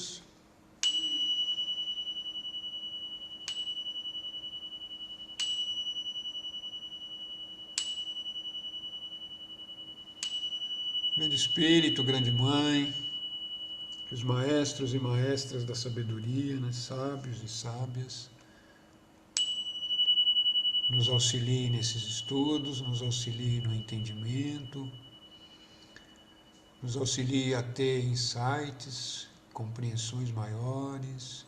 todos. Grande Espírito, Grande Mãe, os maestros e maestras da sabedoria, né? Sábios e sábias, nos auxilie nesses estudos, nos auxilie no entendimento, nos auxilie a ter insights, compreensões maiores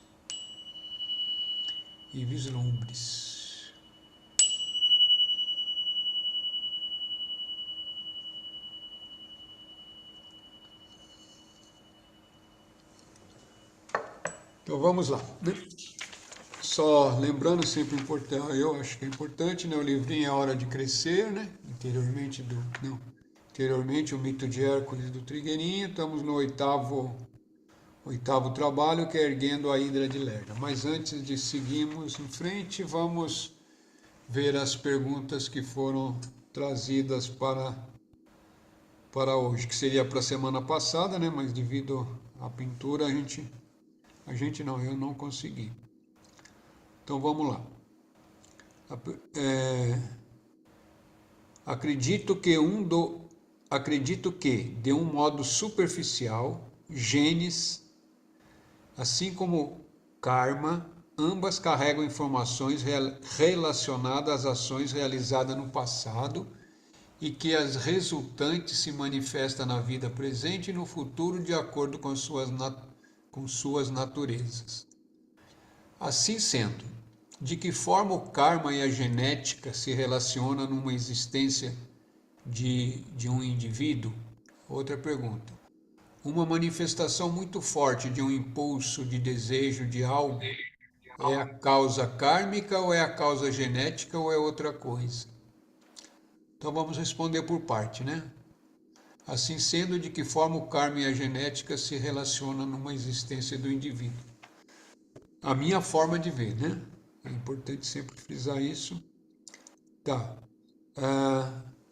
e vislumbres. Então vamos lá, né? Só lembrando sempre importante, eu acho que é importante, né? O livrinho É Hora de Crescer, né? Anteriormente o Mito de Hércules do Trigueirinho. Estamos no oitavo trabalho, que é Erguendo a Hidra de Lerna. Mas antes de seguirmos em frente, vamos ver as perguntas que foram trazidas para hoje, que seria para a semana passada, né? Mas devido à pintura, eu não consegui. Então vamos lá. Acredito que, de um modo superficial, genes, assim como karma, ambas carregam informações relacionadas às ações realizadas no passado e que as resultantes se manifestam na vida presente e no futuro de acordo com suas naturezas. Assim sendo, de que forma o karma e a genética se relacionam numa existência de um indivíduo? Outra pergunta. Uma manifestação muito forte de um impulso de desejo de algo é a causa kármica ou é a causa genética ou é outra coisa? Então vamos responder por parte, né? Assim sendo, de que forma o karma e a genética se relacionam numa existência do indivíduo? A minha forma de ver, né? É importante sempre frisar isso. Tá.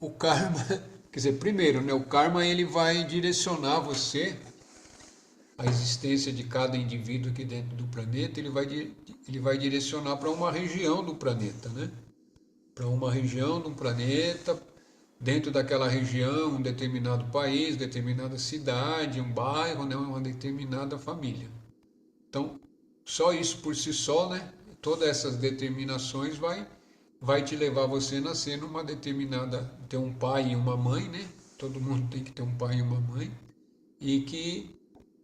O karma, quer dizer, primeiro, né? O karma ele vai direcionar você, a existência de cada indivíduo aqui dentro do planeta, ele vai direcionar para uma região do planeta, né? Para uma região do planeta, dentro daquela região, um determinado país, determinada cidade, um bairro, né? Uma determinada família. Então, só isso por si só, né? Todas essas determinações vai te levar você a nascer numa determinada, ter um pai e uma mãe, né? Todo mundo tem que ter um pai e uma mãe, e que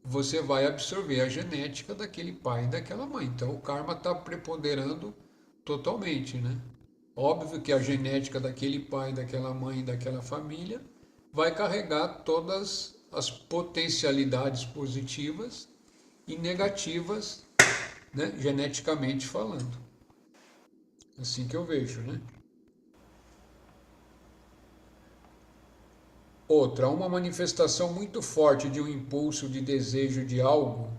você vai absorver a genética daquele pai e daquela mãe. Então o karma está preponderando totalmente, né? Óbvio que a genética daquele pai, daquela mãe, daquela família vai carregar todas as potencialidades positivas e negativas, né? Geneticamente falando. Assim que eu vejo, né? Outra, uma manifestação muito forte de um impulso de desejo de algo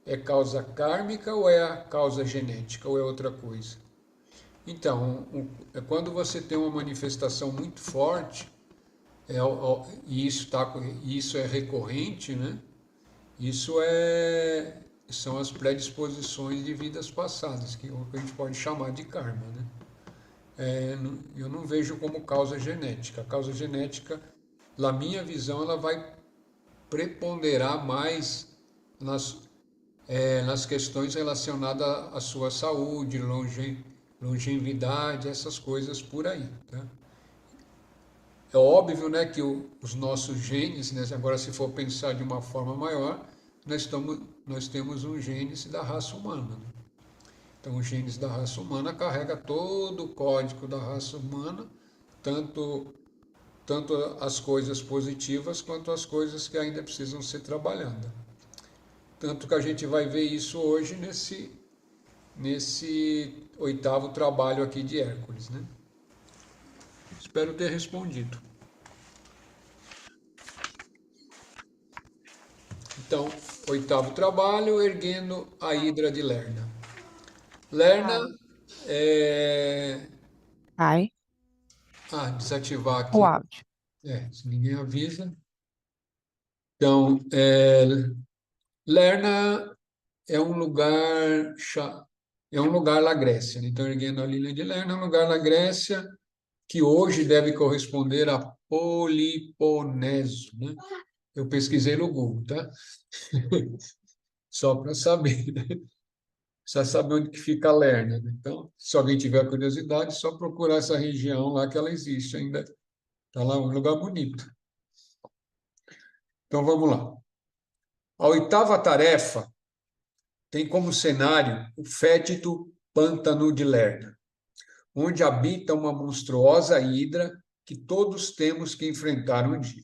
é causa kármica ou é a causa genética ou é outra coisa? Então, é quando você tem uma manifestação muito forte, e isso é recorrente, né? São as predisposições de vidas passadas, que é o que a gente pode chamar de karma, né? Eu não vejo como causa genética. A causa genética, na minha visão, ela vai preponderar mais nas questões relacionadas à sua saúde, longevidade, essas coisas por aí. Tá? É óbvio, né, que os nossos genes, né, agora se for pensar de uma forma maior, nós temos um genes da raça humana. Né? Então, os genes da raça humana carrega todo o código da raça humana, tanto as coisas positivas quanto as coisas que ainda precisam ser trabalhadas. Tanto que a gente vai ver isso hoje nesse oitavo trabalho aqui de Hércules, né? Espero ter respondido. Então, oitavo trabalho, erguendo a Hidra de Lerna. Lerna Ai, é... ai, desativar o aqui, áudio. se ninguém avisa. Então, Lerna é um lugar é um lugar na Grécia, né? Então, erguendo a Ilha de Lerna é um lugar na Grécia que hoje deve corresponder a Poliponésia, né? Eu pesquisei no Google, tá? Só para saber, né? Precisa saber onde que fica Lerna, né? Então, se alguém tiver curiosidade, é só procurar essa região lá que ela existe ainda. Está lá um lugar bonito. Então, vamos lá. A oitava tarefa tem como cenário o fétido pântano de Lerna, onde habita uma monstruosa hidra que todos temos que enfrentar um dia.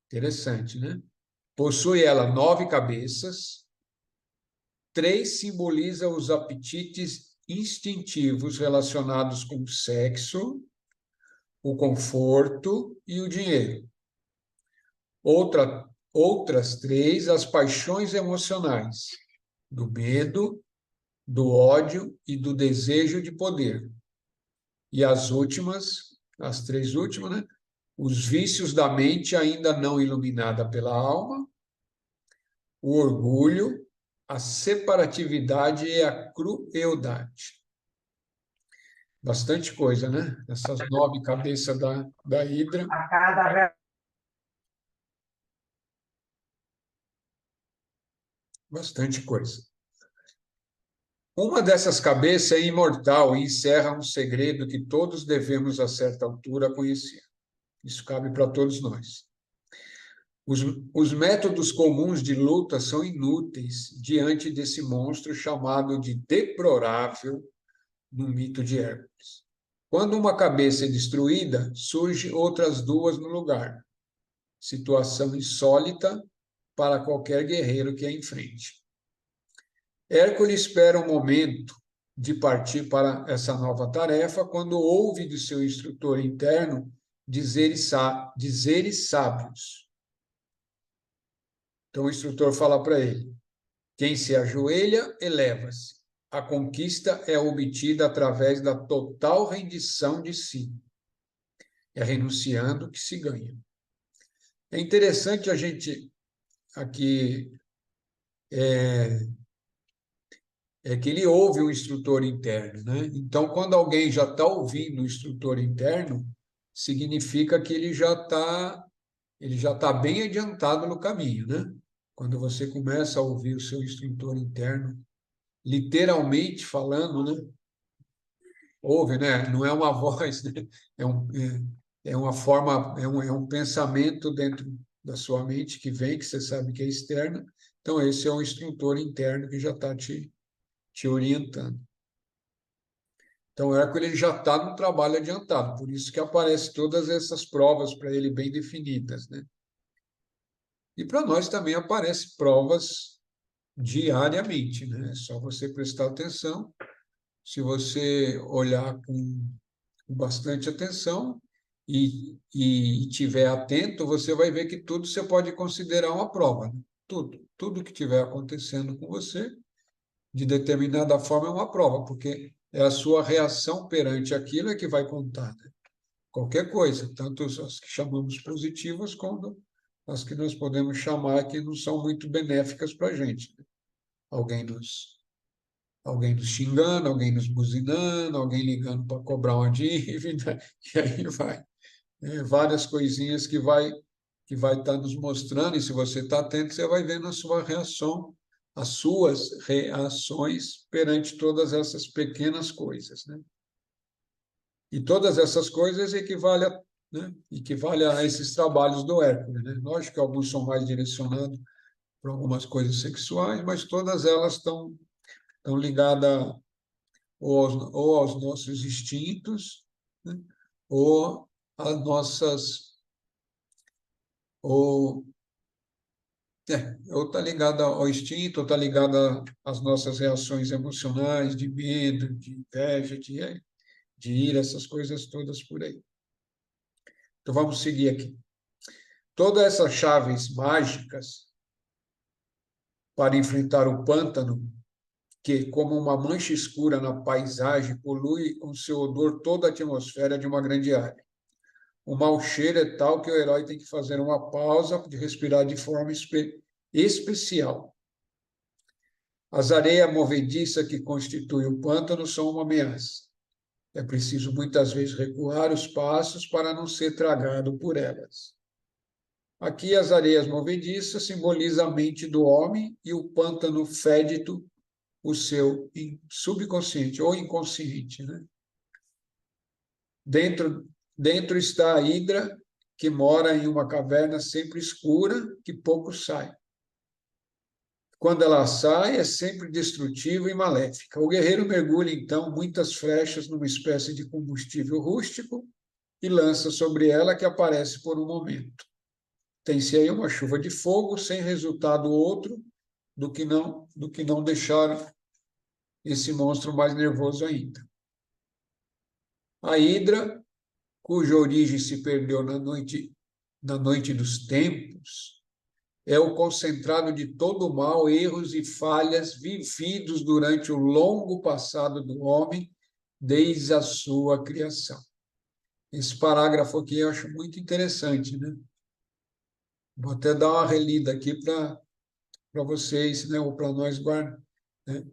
Interessante, né? Possui ela 9 cabeças, 3 simboliza os apetites instintivos relacionados com o sexo, o conforto e o dinheiro. Outras 3, as paixões emocionais, do medo, do ódio e do desejo de poder. E as últimas, as 3 últimas, né? Os vícios da mente ainda não iluminada pela alma, o orgulho, a separatividade e a crueldade. Bastante coisa, né? Essas 9 cabeças da Hidra. Bastante coisa. Uma dessas cabeças é imortal e encerra um segredo que todos devemos, a certa altura, conhecer. Isso cabe para todos nós. Os métodos comuns de luta são inúteis diante desse monstro chamado de deplorável no mito de Hércules. Quando uma cabeça é destruída, surgem outras 2 no lugar. Situação insólita para qualquer guerreiro que a enfrente. Hércules espera um momento de partir para essa nova tarefa quando ouve de seu instrutor interno dizeres sábios. Então o instrutor fala para ele: quem se ajoelha, eleva-se. A conquista é obtida através da total rendição de si. É renunciando que se ganha. É interessante a gente aqui que ele ouve o instrutor interno, né? Então, quando alguém já está ouvindo o instrutor interno, significa que ele já tá bem adiantado no caminho, né? Quando você começa a ouvir o seu instrutor interno, literalmente falando, né? Ouve, né? Não é uma voz, né? É uma forma, é um pensamento dentro da sua mente que vem, que você sabe que é externo. Então, esse é um instrutor interno que já está te orientando. Então, o Hércules ele já está no trabalho adiantado, por isso que aparecem todas essas provas para ele bem definidas, né? E para nós também aparecem provas diariamente, né? É só você prestar atenção. Se você olhar com bastante atenção e tiver atento, você vai ver que tudo você pode considerar uma prova, né? Tudo que estiver acontecendo com você, de determinada forma, é uma prova, porque é a sua reação perante aquilo é que vai contar, né? Qualquer coisa, tanto as que chamamos positivas, como as que nós podemos chamar que não são muito benéficas para a gente, né? Alguém nos, alguém nos xingando, alguém nos buzinando, alguém ligando para cobrar uma dívida, e aí vai. Várias coisinhas que vai estar nos mostrando, e se você está atento, você vai vendo a sua reação, as suas reações perante todas essas pequenas coisas, né? E todas essas coisas equivale a esses trabalhos do Hércules, né? Lógico que alguns são mais direcionados para algumas coisas sexuais, mas todas elas estão ligadas ou aos nossos instintos, né? Ou às nossas ou ou está ligada ao instinto, ou está ligada às nossas reações emocionais, de medo, de inveja, de ira, essas coisas todas por aí. Então vamos seguir aqui. Todas essas chaves mágicas para enfrentar o pântano, que, como uma mancha escura na paisagem, polui com seu odor toda a atmosfera de uma grande área. O mau cheiro é tal que o herói tem que fazer uma pausa de respirar de forma especial. As areias movediças que constituem o pântano são uma ameaça. É preciso muitas vezes recuar os passos para não ser tragado por elas. Aqui as areias movediças simbolizam a mente do homem e o pântano fédido, o seu subconsciente ou inconsciente, né? Dentro está a hidra, que mora em uma caverna sempre escura, que pouco sai. Quando ela sai, é sempre destrutiva e maléfica. O guerreiro mergulha, então, muitas flechas numa espécie de combustível rústico e lança sobre ela, que aparece por um momento. Tem-se aí uma chuva de fogo, sem resultado outro do que não deixar esse monstro mais nervoso ainda. A hidra, cuja origem se perdeu na noite dos tempos, é o concentrado de todo o mal, erros e falhas vividos durante o longo passado do homem, desde a sua criação. Esse parágrafo aqui eu acho muito interessante, né? Vou até dar uma relida aqui para vocês, né? Ou para nós guardar, né?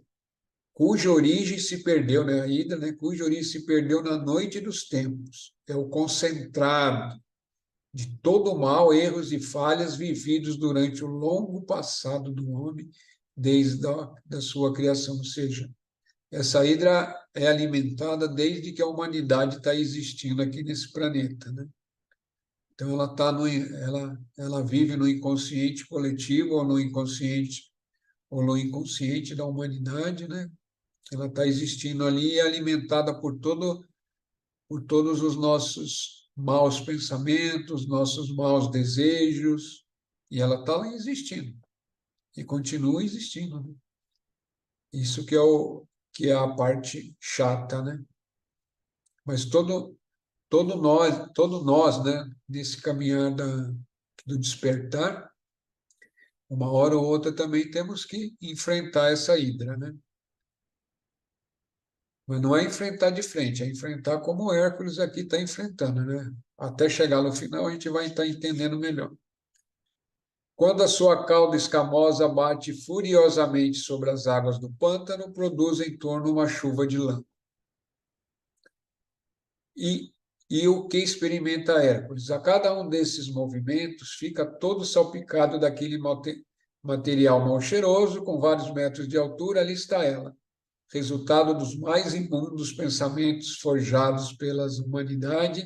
Cuja origem se perdeu, né? A hidra, né? Cuja origem se perdeu na noite dos tempos. É o concentrado de todo o mal, erros e falhas vividos durante o longo passado do homem, desde da sua criação. Ou seja, essa hidra é alimentada desde que a humanidade está existindo aqui nesse planeta, né? Então, ela vive no inconsciente coletivo ou no inconsciente da humanidade, né? Ela está existindo ali e é alimentada por todos os nossos maus pensamentos, nossos maus desejos, e ela está lá existindo, e continua existindo, né? Isso que é a parte chata, né? Mas todo nós, né, nesse caminhar do despertar, uma hora ou outra também temos que enfrentar essa hidra, né? Mas não é enfrentar de frente, é enfrentar como Hércules aqui está enfrentando, né? Até chegar no final, a gente vai estar entendendo melhor. Quando a sua cauda escamosa bate furiosamente sobre as águas do pântano, produz em torno uma chuva de lã. E o que experimenta Hércules? A cada um desses movimentos fica todo salpicado daquele material mal cheiroso, com vários metros de altura, ali está ela, resultado dos mais imundos pensamentos forjados pela humanidade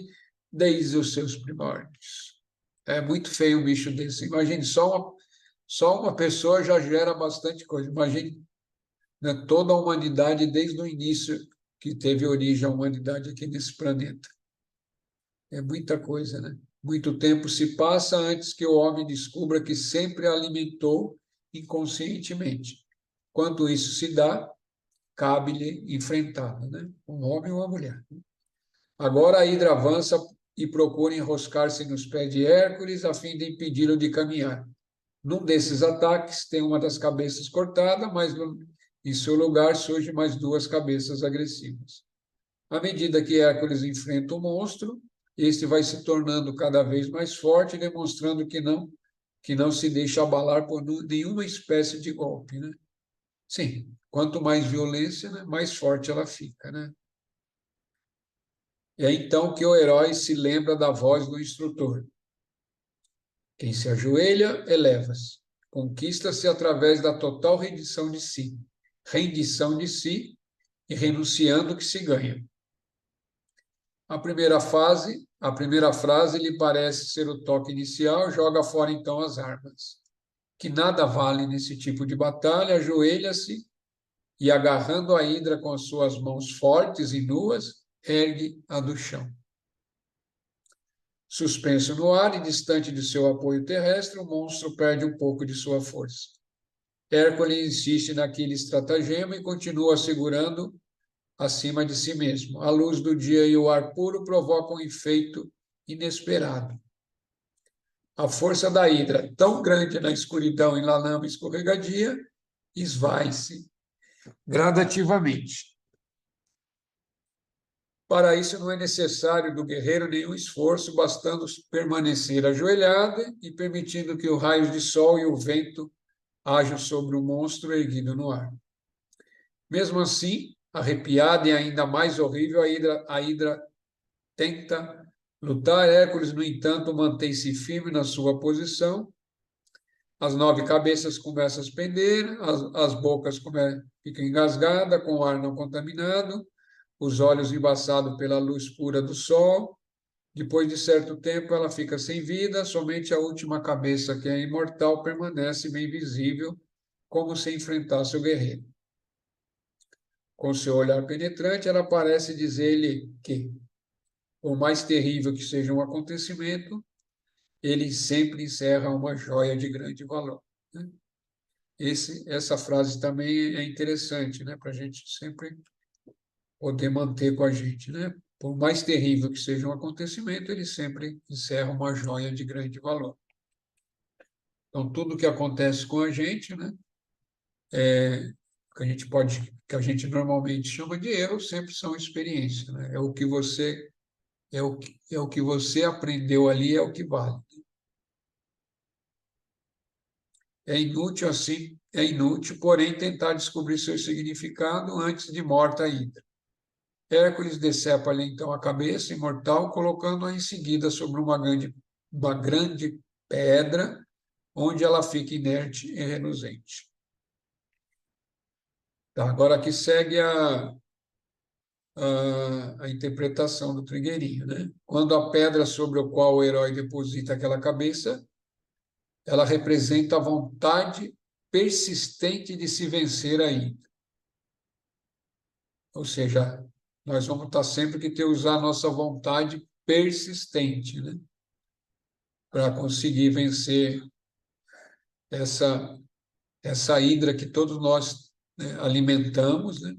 desde os seus primórdios. É muito feio um bicho desse. Imagine, só uma pessoa já gera bastante coisa. Imagine, né, toda a humanidade desde o início que teve origem a humanidade aqui nesse planeta. É muita coisa, né? Muito tempo se passa antes que o homem descubra que sempre a alimentou inconscientemente. Quando isso se dá, cabe-lhe enfrentá-la, né? Um homem ou uma mulher. Agora a hidra avança e procura enroscar-se nos pés de Hércules a fim de impedi-lo de caminhar. Num desses ataques, tem uma das cabeças cortada, mas em seu lugar surgem mais duas cabeças agressivas. À medida que Hércules enfrenta o monstro, este vai se tornando cada vez mais forte, demonstrando que não se deixa abalar por nenhuma espécie de golpe, né? Sim, quanto mais violência, né, mais forte ela fica, né? É então que o herói se lembra da voz do instrutor. Quem se ajoelha, eleva-se. Conquista-se através da total rendição de si e renunciando que se ganha. A primeira frase lhe parece ser o toque inicial, joga fora então as armas. Que nada vale nesse tipo de batalha, ajoelha-se e, agarrando a hidra com as suas mãos fortes e nuas, ergue-a do chão. Suspenso no ar e distante de seu apoio terrestre, o monstro perde um pouco de sua força. Hércules insiste naquele estratagema e continua segurando acima de si mesmo. A luz do dia e o ar puro provocam um efeito inesperado. A força da hidra, tão grande na escuridão e na lama escorregadia, esvai-se gradativamente. Para isso não é necessário do guerreiro nenhum esforço, bastando permanecer ajoelhado e permitindo que os raios de sol e o vento age sobre o monstro erguido no ar. Mesmo assim, arrepiada e ainda mais horrível, a Hidra tenta lutar. Hércules, no entanto, mantém-se firme na sua posição. As 9 cabeças começam a se pender, as bocas ficam engasgadas, com o ar não contaminado, os olhos embaçados pela luz pura do sol. Depois de certo tempo, ela fica sem vida, somente a última cabeça, que é imortal, permanece bem visível, como se enfrentasse o guerreiro. Com seu olhar penetrante, ela parece dizer-lhe que, por mais terrível que seja um acontecimento, ele sempre encerra uma joia de grande valor. Né? Essa frase também é interessante, né? Para a gente sempre poder manter com a gente, né? Por mais terrível que seja um acontecimento, ele sempre encerra uma joia de grande valor. Então, tudo que acontece com a gente, né? Que a gente normalmente chama de erro, sempre são experiências, né? É o que você aprendeu ali, é o que vale. É inútil, porém, tentar descobrir seu significado antes de morta ainda. Hércules decepa-lhe então a cabeça imortal, colocando-a em seguida sobre uma grande pedra, onde ela fica inerte e reluzente. Tá, agora aqui segue a interpretação do Trigueirinho, né? Quando a pedra sobre a qual o herói deposita aquela cabeça, ela representa a vontade persistente de se vencer ainda. Ou seja, nós vamos estar sempre que ter usar a nossa vontade persistente, né? Para conseguir vencer essa essa hidra que todos nós, né, alimentamos, né?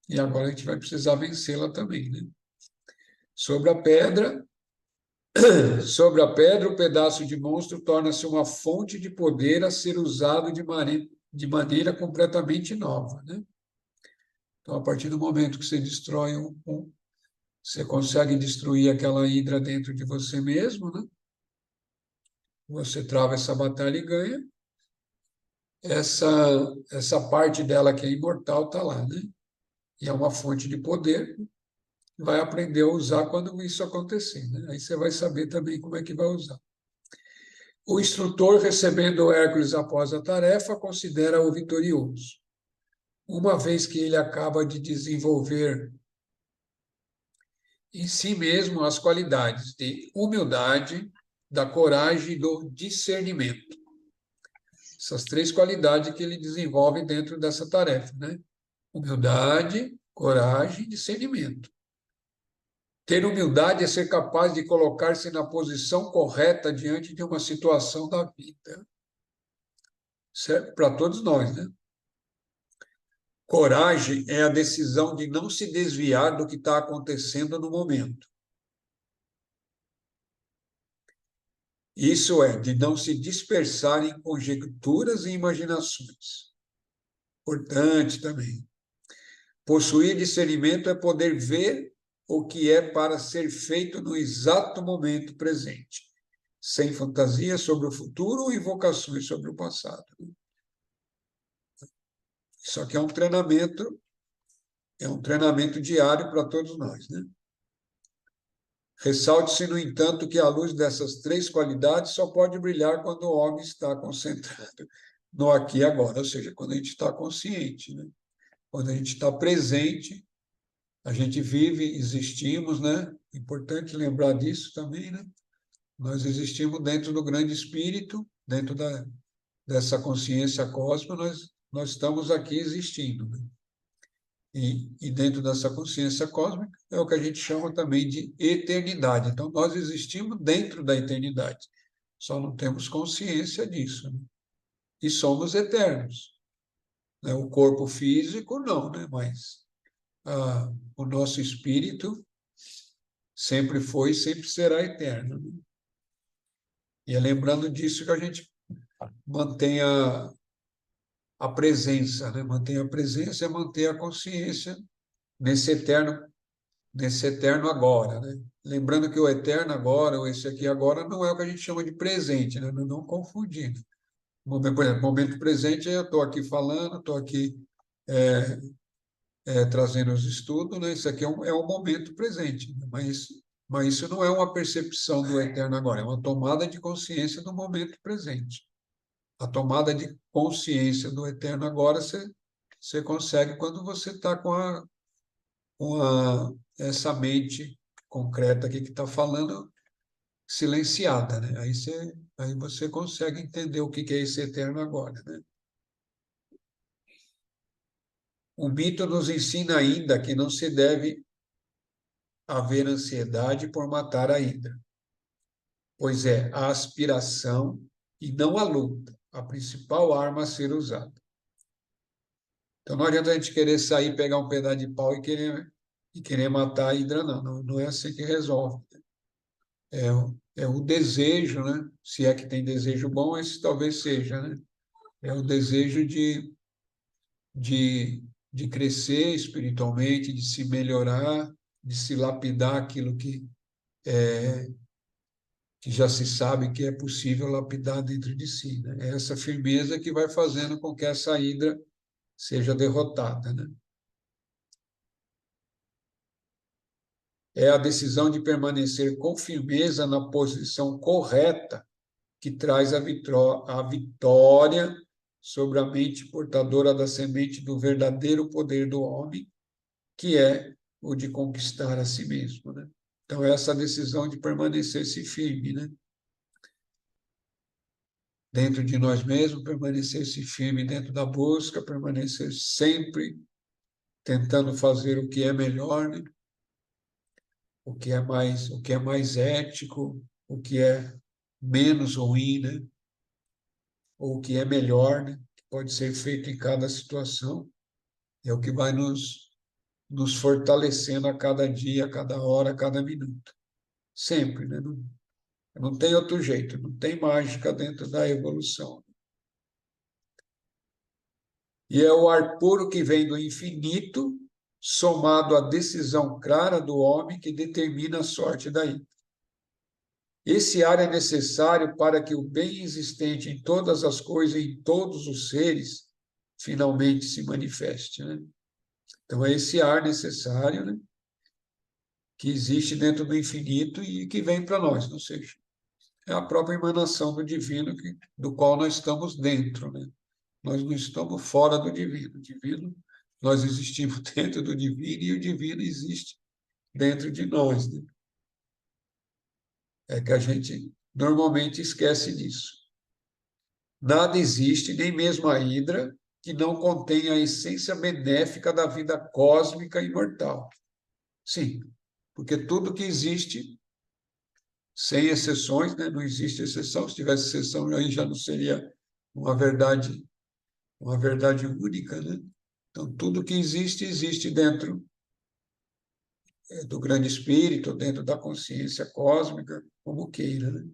E agora a gente vai precisar vencê-la também, né? Sobre a pedra, sobre a pedra, o pedaço de monstro torna-se uma fonte de poder a ser usado de maneira completamente nova, né? Então, a partir do momento que você destrói você consegue destruir aquela hidra dentro de você mesmo, né? Você trava essa batalha e ganha. Essa parte dela que é imortal está lá, né? E é uma fonte de poder. Vai aprender a usar quando isso acontecer, né? Aí você vai saber também como é que vai usar. O instrutor, recebendo Hércules após a tarefa, considera-o vitorioso, uma vez que ele acaba de desenvolver em si mesmo as qualidades de humildade, da coragem e do discernimento. Essas 3 qualidades que ele desenvolve dentro dessa tarefa, né? Humildade, coragem e discernimento. Ter humildade é ser capaz de colocar-se na posição correta diante de uma situação da vida. Certo? Para todos nós, né? Coragem é a decisão de não se desviar do que está acontecendo no momento. Isso é, de não se dispersar em conjecturas e imaginações. Importante também. Possuir discernimento é poder ver o que é para ser feito no exato momento presente, sem fantasias sobre o futuro ou invocações sobre o passado. Isso aqui é um treinamento diário para todos nós, né? Ressalte-se, no entanto, que a luz dessas 3 qualidades só pode brilhar quando o homem está concentrado no aqui e agora, ou seja, quando a gente está consciente, né? Quando a gente está presente, a gente vive, existimos, né? Importante lembrar disso também, né? Nós existimos dentro do grande espírito, dentro dessa consciência cósmica, nós estamos aqui existindo, né? E dentro dessa consciência cósmica é o que a gente chama também de eternidade. Então, nós existimos dentro da eternidade, só não temos consciência disso, né? E somos eternos, né? O corpo físico não, né? Mas o nosso espírito sempre foi e sempre será eterno, né? E é lembrando disso que a gente mantém a presença, né? Manter a presença é manter a consciência nesse eterno agora, né? Lembrando que o eterno agora, ou esse aqui agora, não é o que a gente chama de presente, né? Não confundindo. Por exemplo, momento presente, eu estou aqui falando, estou aqui trazendo os estudos, né? Isso aqui é um momento presente, né? Mas isso não é uma percepção do eterno agora, é uma tomada de consciência do momento presente. A tomada de consciência do eterno agora você consegue quando você está essa mente concreta aqui que está falando silenciada, né? Aí você consegue entender o que é esse eterno agora, né? O mito nos ensina ainda que não se deve haver ansiedade por matar a hidra, pois é a aspiração e não a luta a principal arma a ser usada. Então não adianta a gente querer sair, pegar um pedaço de pau e querer matar a hidra, não. Não é assim que resolve. É o desejo, né? Se é que tem desejo bom, esse talvez seja, né? É o desejo de, de crescer espiritualmente, de se melhorar, de se lapidar aquilo que já se sabe que é possível lapidar dentro de si, né? É essa firmeza que vai fazendo com que essa hidra seja derrotada, né? É a decisão de permanecer com firmeza na posição correta que traz a vitória sobre a mente portadora da semente do verdadeiro poder do homem, que é o de conquistar a si mesmo, né? Então, essa decisão de permanecer-se firme, né? Dentro de nós mesmos, permanecer-se firme dentro da busca, permanecer sempre tentando fazer o que é melhor, né? O que é mais ético, o que é menos ruim, né? Ou o que é melhor, né? Que pode ser feito em cada situação, é o que vai nos fortalecendo a cada dia, a cada hora, a cada minuto. Sempre, né? Não tem outro jeito, não tem mágica dentro da evolução. E é o ar puro que vem do infinito, somado à decisão clara do homem que determina a sorte daí. Esse ar é necessário para que o bem existente em todas as coisas, em todos os seres, finalmente se manifeste, né? Então, é esse ar necessário, né, que existe dentro do infinito e que vem para nós, ou seja, é a própria emanação do divino do qual nós estamos dentro, né? Nós não estamos fora do divino. O divino, nós existimos dentro do divino e o divino existe dentro de nós, né? É que a gente normalmente esquece disso. Nada existe, nem mesmo a hidra, que não contém a essência benéfica da vida cósmica imortal. Sim, porque tudo que existe, sem exceções, né? Não existe exceção. Se tivesse exceção, aí já não seria uma verdade, uma verdade única, né? Então, tudo que existe, existe dentro do grande espírito, dentro da consciência cósmica, como queira, né?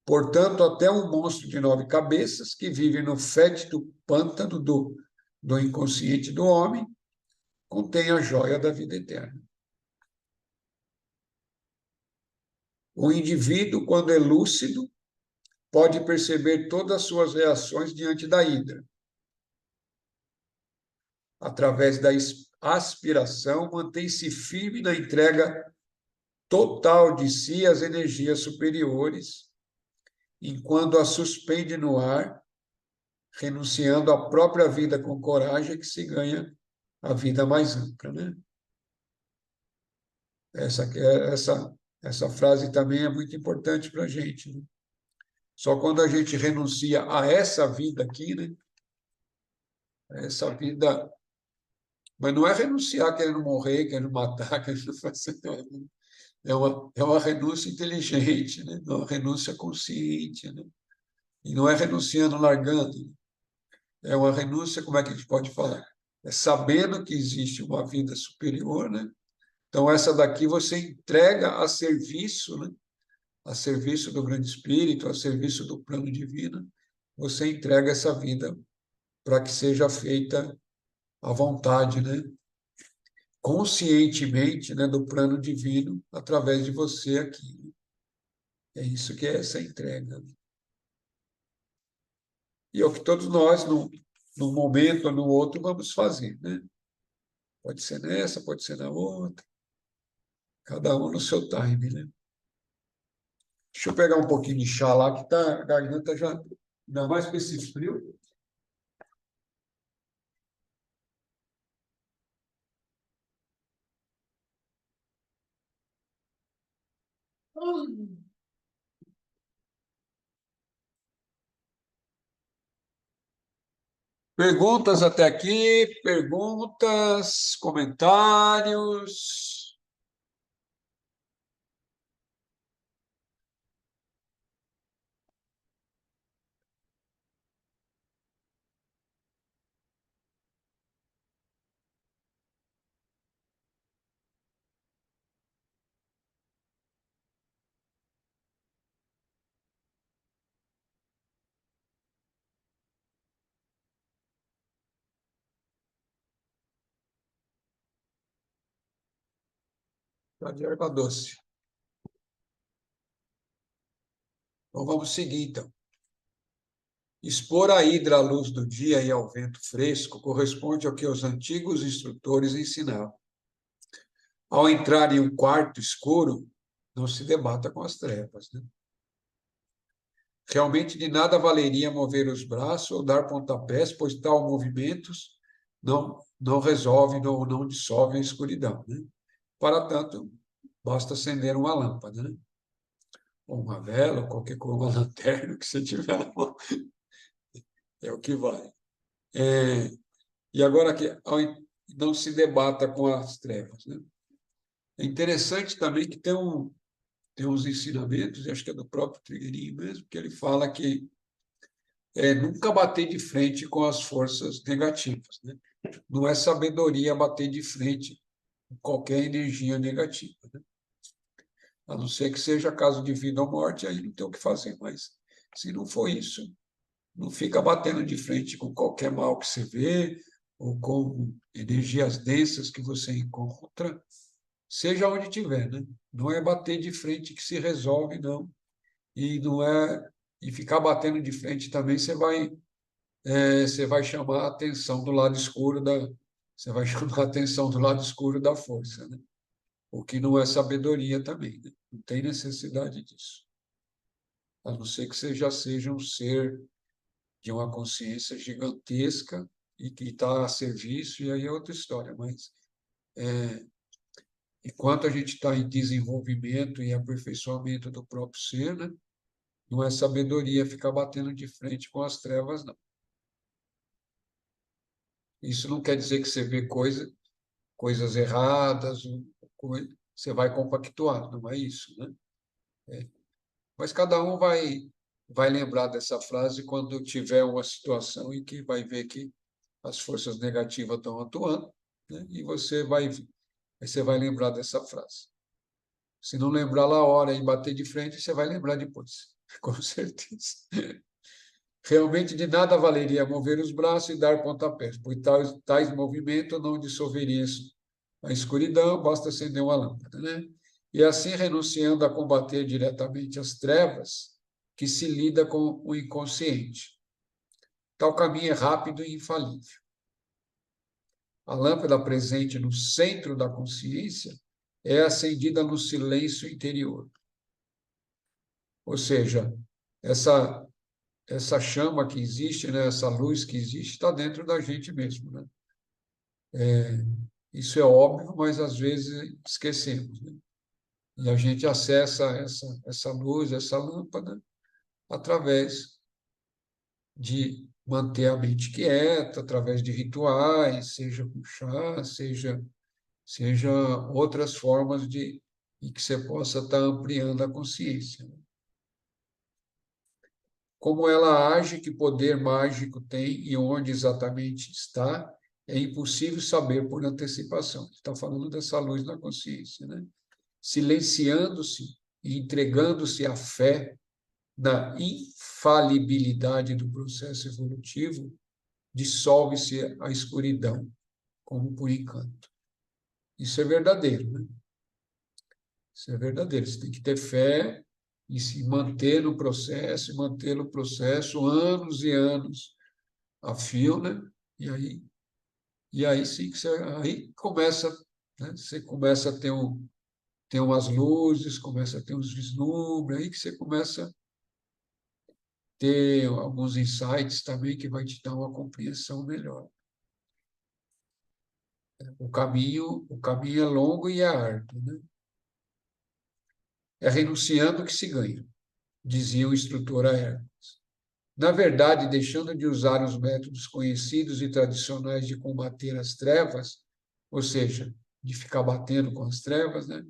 Portanto, até um monstro de 9 cabeças que vive no fétido pântano do inconsciente do homem contém a joia da vida eterna. O indivíduo, quando é lúcido, pode perceber todas as suas reações diante da hidra. Através da aspiração, mantém-se firme na entrega total de si às energias superiores, enquanto a suspende no ar, renunciando à própria vida com coragem, que se ganha a vida mais ampla, né? Essa frase também é muito importante para a gente, né? Só quando a gente renuncia a essa vida aqui, né? Essa vida. Mas não é renunciar querendo morrer, querendo matar, querendo fazer. É uma renúncia inteligente, né? É uma renúncia consciente, né? E não é renunciando, largando. É uma renúncia, como é que a gente pode falar? É sabendo que existe uma vida superior, né? Então, essa daqui você entrega a serviço, né? A serviço do grande espírito, a serviço do plano divino, você entrega essa vida para que seja feita à vontade, né? Conscientemente, né, do plano divino através de você aqui. É isso que é essa entrega. E é o que todos nós, num momento ou no outro, vamos fazer, né? Pode ser nessa, pode ser na outra, cada um no seu time, né? Deixa eu pegar um pouquinho de chá lá, que tá, a garganta já, ainda mais com esse frio. Perguntas até aqui, perguntas, comentários. Chá de erva doce. Então vamos seguir, então. Expor a hidra à luz do dia e ao vento fresco corresponde ao que os antigos instrutores ensinavam. Ao entrar em um quarto escuro, não se debata com as trevas, né? Realmente de nada valeria mover os braços ou dar pontapés, pois tal movimentos não resolve ou não dissolve a escuridão, né? Para tanto, basta acender uma lâmpada, né? Ou uma vela, ou qualquer coisa, uma lanterna que você tiver na mão, é o que vai. É, e agora que não se debata com as trevas, né? É interessante também que tem uns ensinamentos, e acho que é do próprio Trigueirinho mesmo, que ele fala que nunca bater de frente com as forças negativas, né? Não é sabedoria bater de frente com qualquer energia negativa, né? A não ser que seja caso de vida ou morte, aí não tem o que fazer, mas se não for isso, não fica batendo de frente com qualquer mal que você vê, ou com energias densas que você encontra, seja onde tiver, né? Não é bater de frente que se resolve, não. E não é e ficar batendo de frente também, você vai chamar a atenção do lado escuro você vai chamar a atenção do lado escuro da força, né? O que não é sabedoria também, né? Não tem necessidade disso. A não ser que você já seja um ser de uma consciência gigantesca e que está a serviço, e aí é outra história. Mas enquanto a gente está em desenvolvimento e aperfeiçoamento do próprio ser, né? Não é sabedoria ficar batendo de frente com as trevas, não. Isso não quer dizer que você vê coisas erradas, você vai compactuar, não é isso, né? Mas cada um vai lembrar dessa frase quando tiver uma situação em que vai ver que as forças negativas estão atuando, né? E você vai lembrar dessa frase. Se não lembrar na hora e bater de frente, você vai lembrar depois, com certeza. Realmente de nada valeria mover os braços e dar pontapés, pois tais movimentos não dissolveriam a escuridão, basta acender uma lâmpada, né? E assim, renunciando a combater diretamente as trevas, que se lida com o inconsciente. Tal caminho é rápido e infalível. A lâmpada presente no centro da consciência é acendida no silêncio interior. Ou seja, essa essa chama que existe, né, essa luz que existe, está dentro da gente mesmo, né? Isso é óbvio, mas às vezes esquecemos, né? E a gente acessa essa luz, essa lâmpada, através de manter a mente quieta, através de rituais, seja com chá, seja outras formas em que você possa estar ampliando a consciência, né? Como ela age, que poder mágico tem e onde exatamente está, é impossível saber por antecipação. Está falando dessa luz na consciência, né? Silenciando-se e entregando-se à fé na infalibilidade do processo evolutivo, dissolve-se a escuridão, como por encanto. Isso é verdadeiro, né? Isso é verdadeiro. Você tem que ter fé e se manter no processo, anos e anos a fio, né? E aí sim que você aí começa, né? Você começa a ter umas luzes, começa a ter uns vislumbres, aí que você começa a ter alguns insights também que vai te dar uma compreensão melhor. O caminho é longo e é árduo, né? É renunciando que se ganha, dizia o instrutor Aéreo. Na verdade, deixando de usar os métodos conhecidos e tradicionais de combater as trevas, ou seja, de ficar batendo com as trevas, né?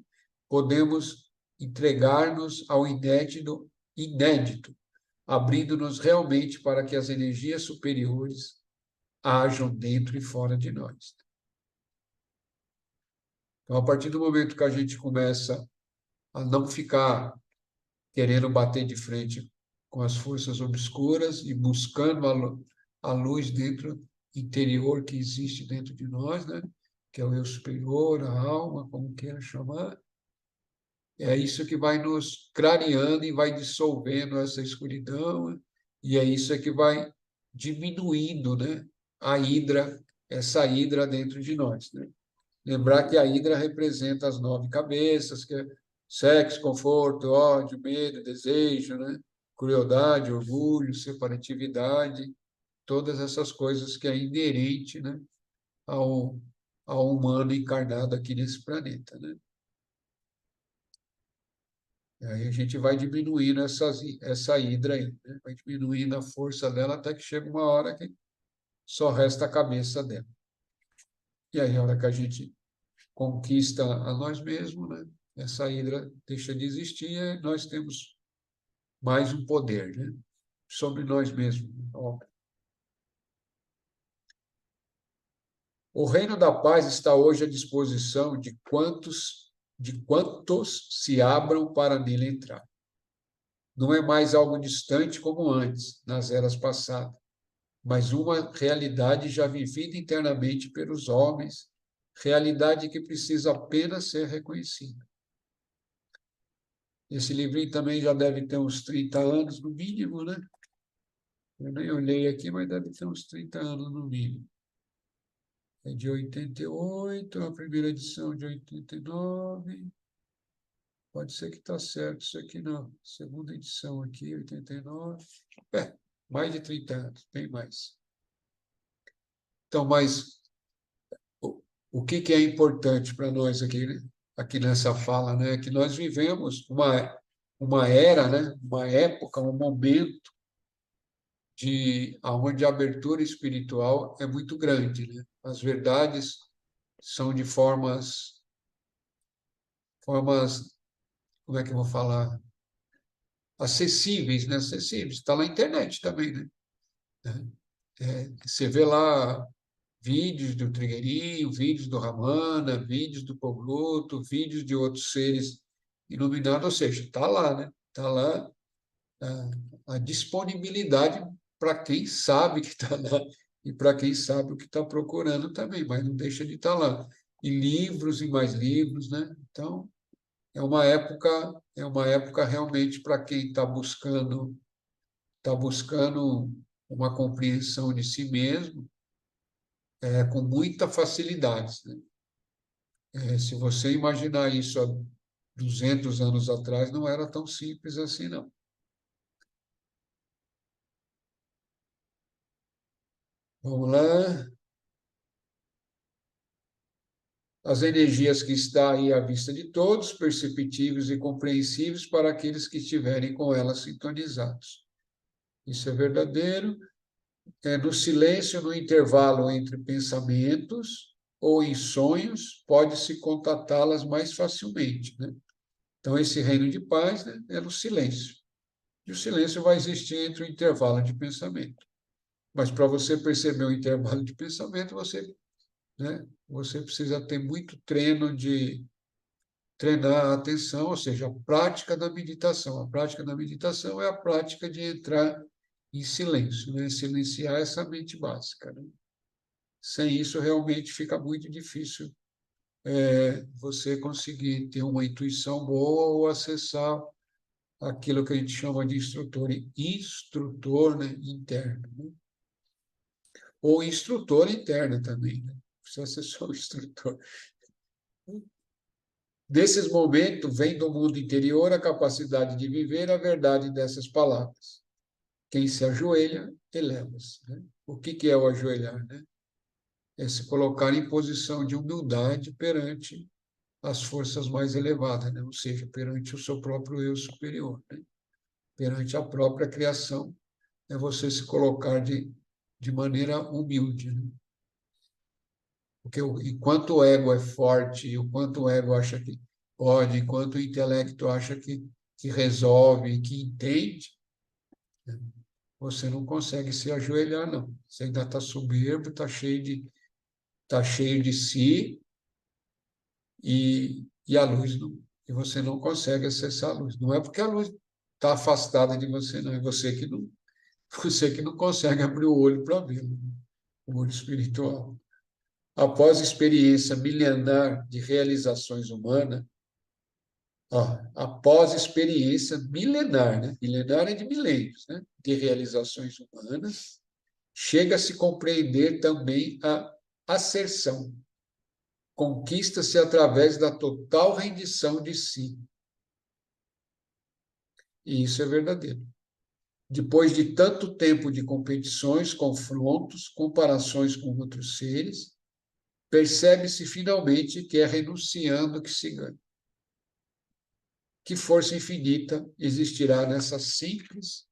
Podemos entregar-nos ao inédito, abrindo-nos realmente para que as energias superiores hajam dentro e fora de nós. Então, a partir do momento que a gente começa a não ficar querendo bater de frente com as forças obscuras e buscando a luz dentro interior que existe dentro de nós, né? Que é o eu superior, a alma, como queira chamar. É isso que vai nos clareando e vai dissolvendo essa escuridão, e é isso que vai diminuindo, né? Essa hidra dentro de nós, né? Lembrar que a hidra representa as 9 cabeças, que é sexo, conforto, ódio, medo, desejo, né? Crueldade, orgulho, separatividade, todas essas coisas que é inerente, né? ao, ao humano encarnado aqui nesse planeta, né? E aí a gente vai diminuindo essa hidra aí, né? Vai diminuindo a força dela até que chega uma hora que só resta a cabeça dela. E aí, a hora que a gente conquista a nós mesmos, né? Essa hidra deixa de existir e nós temos mais um poder, né? Sobre nós mesmos. O reino da paz está hoje à disposição de quantos se abram para nele entrar. Não é mais algo distante como antes, nas eras passadas, mas uma realidade já vivida internamente pelos homens, realidade que precisa apenas ser reconhecida. Esse livrinho também já deve ter uns 30 anos, no mínimo, né? Eu nem olhei aqui, mas deve ter uns 30 anos no mínimo. É de 88, a primeira edição de 89. Pode ser que está certo isso aqui, não. Segunda edição aqui, 89. É, mais de 30 anos, bem mais. Então, mas o que é importante para nós aqui, né? Aqui nessa fala, né? É que nós vivemos uma era, né? Uma época, um momento onde a abertura espiritual é muito grande, né? As verdades são de formas, como é que eu vou falar? Acessíveis, né? Acessíveis. Está na internet também, né? Você vê lá vídeos do Trigueirinho, vídeos do Ramana, vídeos do Pogluto, vídeos de outros seres iluminados, ou seja, está lá, né? Está lá a disponibilidade para quem sabe que está lá e para quem sabe o que está procurando também, mas não deixa de estar lá. E livros e mais livros, né? Então, é uma época realmente para quem está buscando uma compreensão de si mesmo, com muita facilidade, né? Se você imaginar isso há 200 anos atrás, não era tão simples assim, não. Vamos lá. As energias que estão aí à vista de todos, perceptíveis e compreensíveis para aqueles que estiverem com elas sintonizados. Isso é verdadeiro. No silêncio, no intervalo entre pensamentos ou em sonhos, pode-se contatá-las mais facilmente, né? Então, esse reino de paz, né, é no silêncio. E o silêncio vai existir entre o intervalo de pensamento. Mas para você perceber o intervalo de pensamento, você precisa ter muito treino de treinar a atenção, ou seja, a prática da meditação. A prática da meditação é a prática de entrar em silêncio, né? Silenciar essa mente básica, né? Sem isso, realmente fica muito difícil você conseguir ter uma intuição boa ou acessar aquilo que a gente chama de instrutor, né, interno, né? Ou instrutor interno também, né? Não precisa ser só o instrutor. Desses momentos, vem do mundo interior a capacidade de viver a verdade dessas palavras. Quem se ajoelha, eleva-se, né? O que é o ajoelhar, né? É se colocar em posição de humildade perante as forças mais elevadas, né? Ou seja, perante o seu próprio eu superior, né? Perante a própria criação, é você se colocar de maneira humilde, né? Porque enquanto o ego é forte, o quanto o ego acha que pode, enquanto o intelecto acha que resolve, que entende, né, você não consegue se ajoelhar, não. Você ainda está soberbo, tá cheio de si e a luz não. E você não consegue acessar a luz. Não é porque a luz está afastada de você, não. É você que não consegue abrir o olho para ver, né? O olho espiritual. Após experiência milenar de realizações humanas, ó, após experiência milenar, né? Milenar é de milênios, né? De realizações humanas, chega a se compreender também a asserção. Conquista-se através da total rendição de si. E isso é verdadeiro. Depois de tanto tempo de competições, confrontos, comparações com outros seres, percebe-se finalmente que é renunciando que se ganha. Que força infinita existirá nessas simples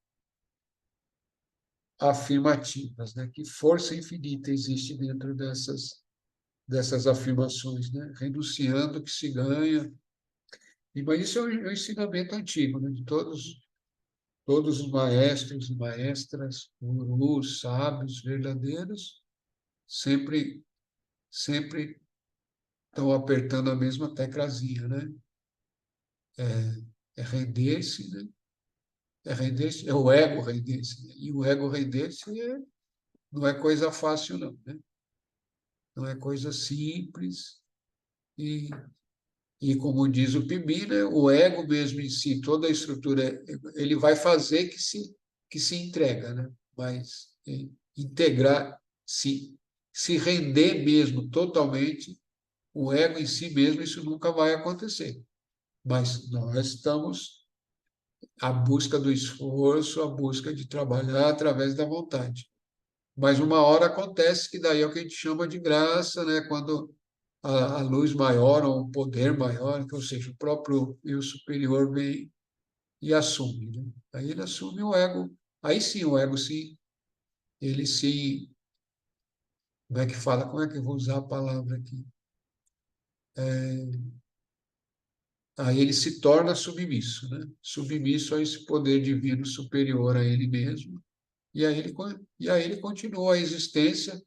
afirmativas, né? Que força infinita existe dentro dessas afirmações, né? Renunciando que se ganha. Mas isso é um ensinamento antigo, né? De todos os maestros e maestras, gurus, sábios, verdadeiros, sempre, sempre estão apertando a mesma teclazinha, né? É render-se, né? É render-se, é o ego render-se, né? E o ego render-se não é coisa fácil, não, né? Não é coisa simples. E, e como diz o Pibi, né? O ego mesmo em si, toda a estrutura, ele vai fazer que se entrega, né? Mas integrar, se render mesmo totalmente, o ego em si mesmo, isso nunca vai acontecer. Mas nós estamos à busca do esforço, à busca de trabalhar através da vontade. Mas uma hora acontece que daí é o que a gente chama de graça, né? Quando a luz maior, ou um poder maior, ou seja, o próprio eu superior vem e assume, né? Aí ele assume o ego, aí sim o ego sim, ele se, como é que fala, como é que eu vou usar a palavra aqui? Aí ele se torna submisso, né? Submisso a esse poder divino superior a ele mesmo, e aí ele continua a existência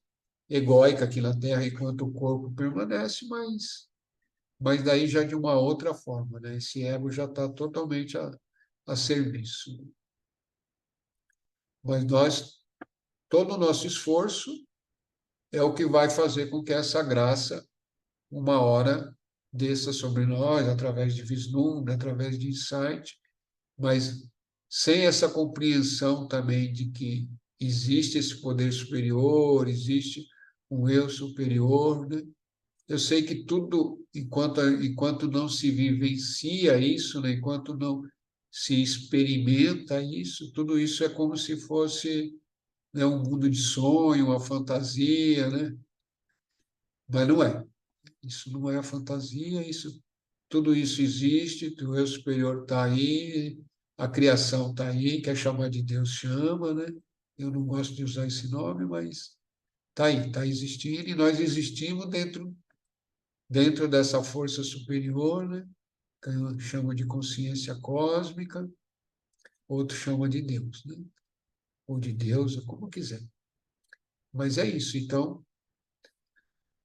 egóica aqui na Terra enquanto o corpo permanece, mas daí já de uma outra forma, né? Esse ego já está totalmente a serviço. Mas todo o nosso esforço é o que vai fazer com que essa graça, uma hora, desça sobre nós, através de vislumbre, através de insight, mas sem essa compreensão também de que existe esse poder superior, existe um eu superior, né? Eu sei que tudo, enquanto não se vivencia isso, né? Enquanto não se experimenta isso, tudo isso é como se fosse, né, um mundo de sonho, uma fantasia, né? Mas não é. Isso não é a fantasia, tudo isso existe, o eu superior está aí, a criação está aí, quer chamar de Deus, chama, né? Eu não gosto de usar esse nome, mas está aí, está existindo, e nós existimos dentro dessa força superior, né? Que chama de consciência cósmica, outro chama de Deus, né? Ou de Deus, ou como quiser. Mas é isso. Então,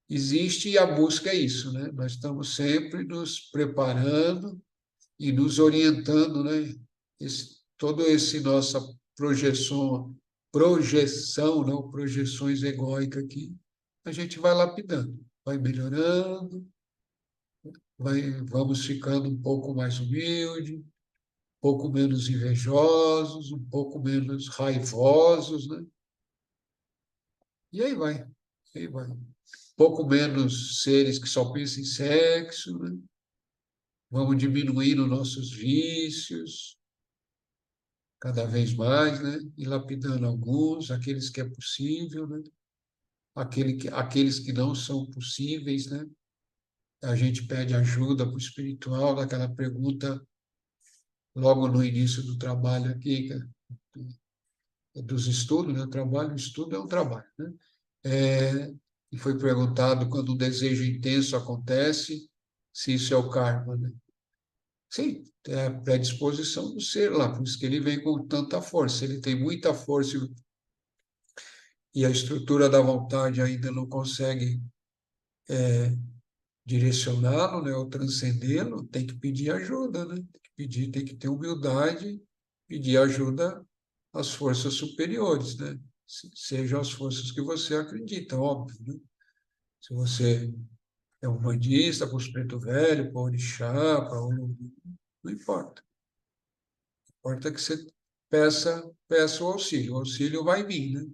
existe e a busca é isso, né? Nós estamos sempre nos preparando e nos orientando, né? Todo esse nossa projeção, não, projeções egóicas aqui, a gente vai lapidando, vai melhorando, vamos ficando um pouco mais humilde, pouco menos invejosos, um pouco menos raivosos, né? E aí vai, aí vai. Pouco menos seres que só pensam em sexo, né? Vamos diminuindo nossos vícios cada vez mais, né? E lapidando alguns, aqueles que é possível, né? Aqueles que não são possíveis, né? A gente pede ajuda para o espiritual, daquela pergunta logo no início do trabalho aqui, dos estudos, né? Trabalho, estudo é um trabalho, né? E foi perguntado quando um desejo intenso acontece, se isso é o karma, né? Sim, é a predisposição do ser lá, por isso que ele vem com tanta força. Ele tem muita força e a estrutura da vontade ainda não consegue direcioná-lo, né, ou transcendê-lo, tem que pedir ajuda, né? Tem que pedir, tem que ter humildade, pedir ajuda às forças superiores, né? Sejam as forças que você acredita, óbvio, né? Se você é um bandista, para os preto velho, para o orixá, para o... Não importa. Importa que você peça o auxílio vai vir, né?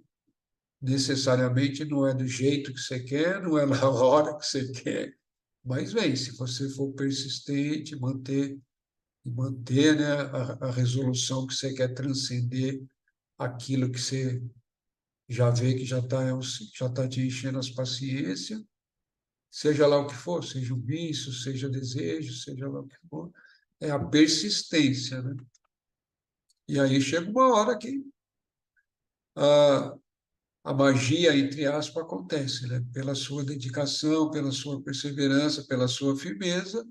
Necessariamente não é do jeito que você quer, não é na hora que você quer, mas vem, se você for persistente, manter, né, a resolução que você quer transcender aquilo que você já vê que já tá te enchendo as paciências, seja lá o que for, seja um vício, seja desejo, seja lá o que for, é a persistência, né? E aí chega uma hora que a, a magia, entre aspas, acontece, né? Pela sua dedicação, pela sua perseverança, pela sua firmeza,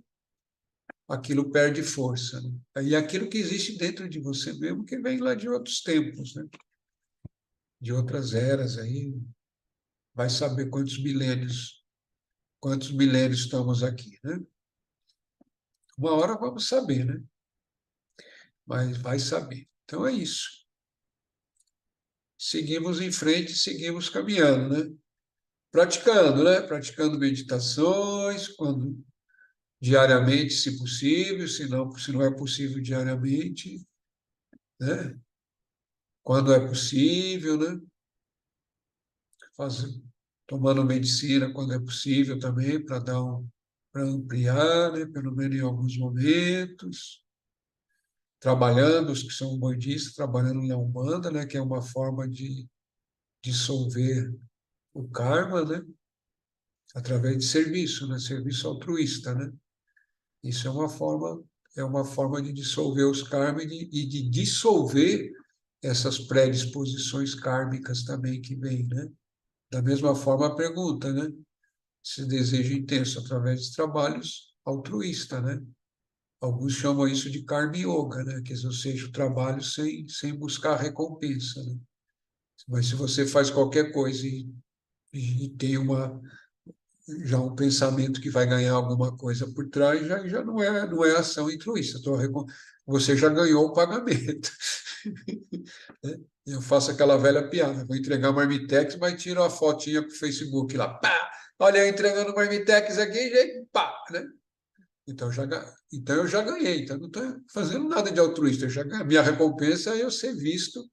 aquilo perde força, né? Aí aquilo que existe dentro de você mesmo, que vem lá de outros tempos, né? De outras eras aí, vai saber quantos milênios estamos aqui, né? Uma hora vamos saber, né? Mas vai saber. Então é isso. Seguimos em frente, seguimos caminhando, né? Praticando, né? Praticando meditações, quando diariamente, se possível, se não é possível diariamente, né? Quando é possível, né? Faz, tomando medicina quando é possível também, para ampliar, né? Pelo menos em alguns momentos. Trabalhando, os que são bandistas, trabalhando na Umbanda, né? Que é uma forma de dissolver o karma, né? Através de serviço, né? Serviço altruísta, né? Isso é uma forma de dissolver os karmas e de dissolver essas predisposições kármicas também que vêm, né? Da mesma forma a pergunta, né? Esse desejo intenso através de trabalhos altruísta, né? Alguns chamam isso de karma yoga, né? Que, ou seja, o trabalho sem buscar recompensa, né? Mas se você faz qualquer coisa e tem já um pensamento que vai ganhar alguma coisa por trás, já não é ação altruísta. Você já ganhou o pagamento. Né? Eu faço aquela velha piada, vou entregar marmitex, mas tiro a fotinha para o Facebook lá, pá! Olha, eu entregando marmitex aqui, gente, pá! Né? Então eu já ganhei, então não estou fazendo nada de altruísta, minha recompensa é eu ser visto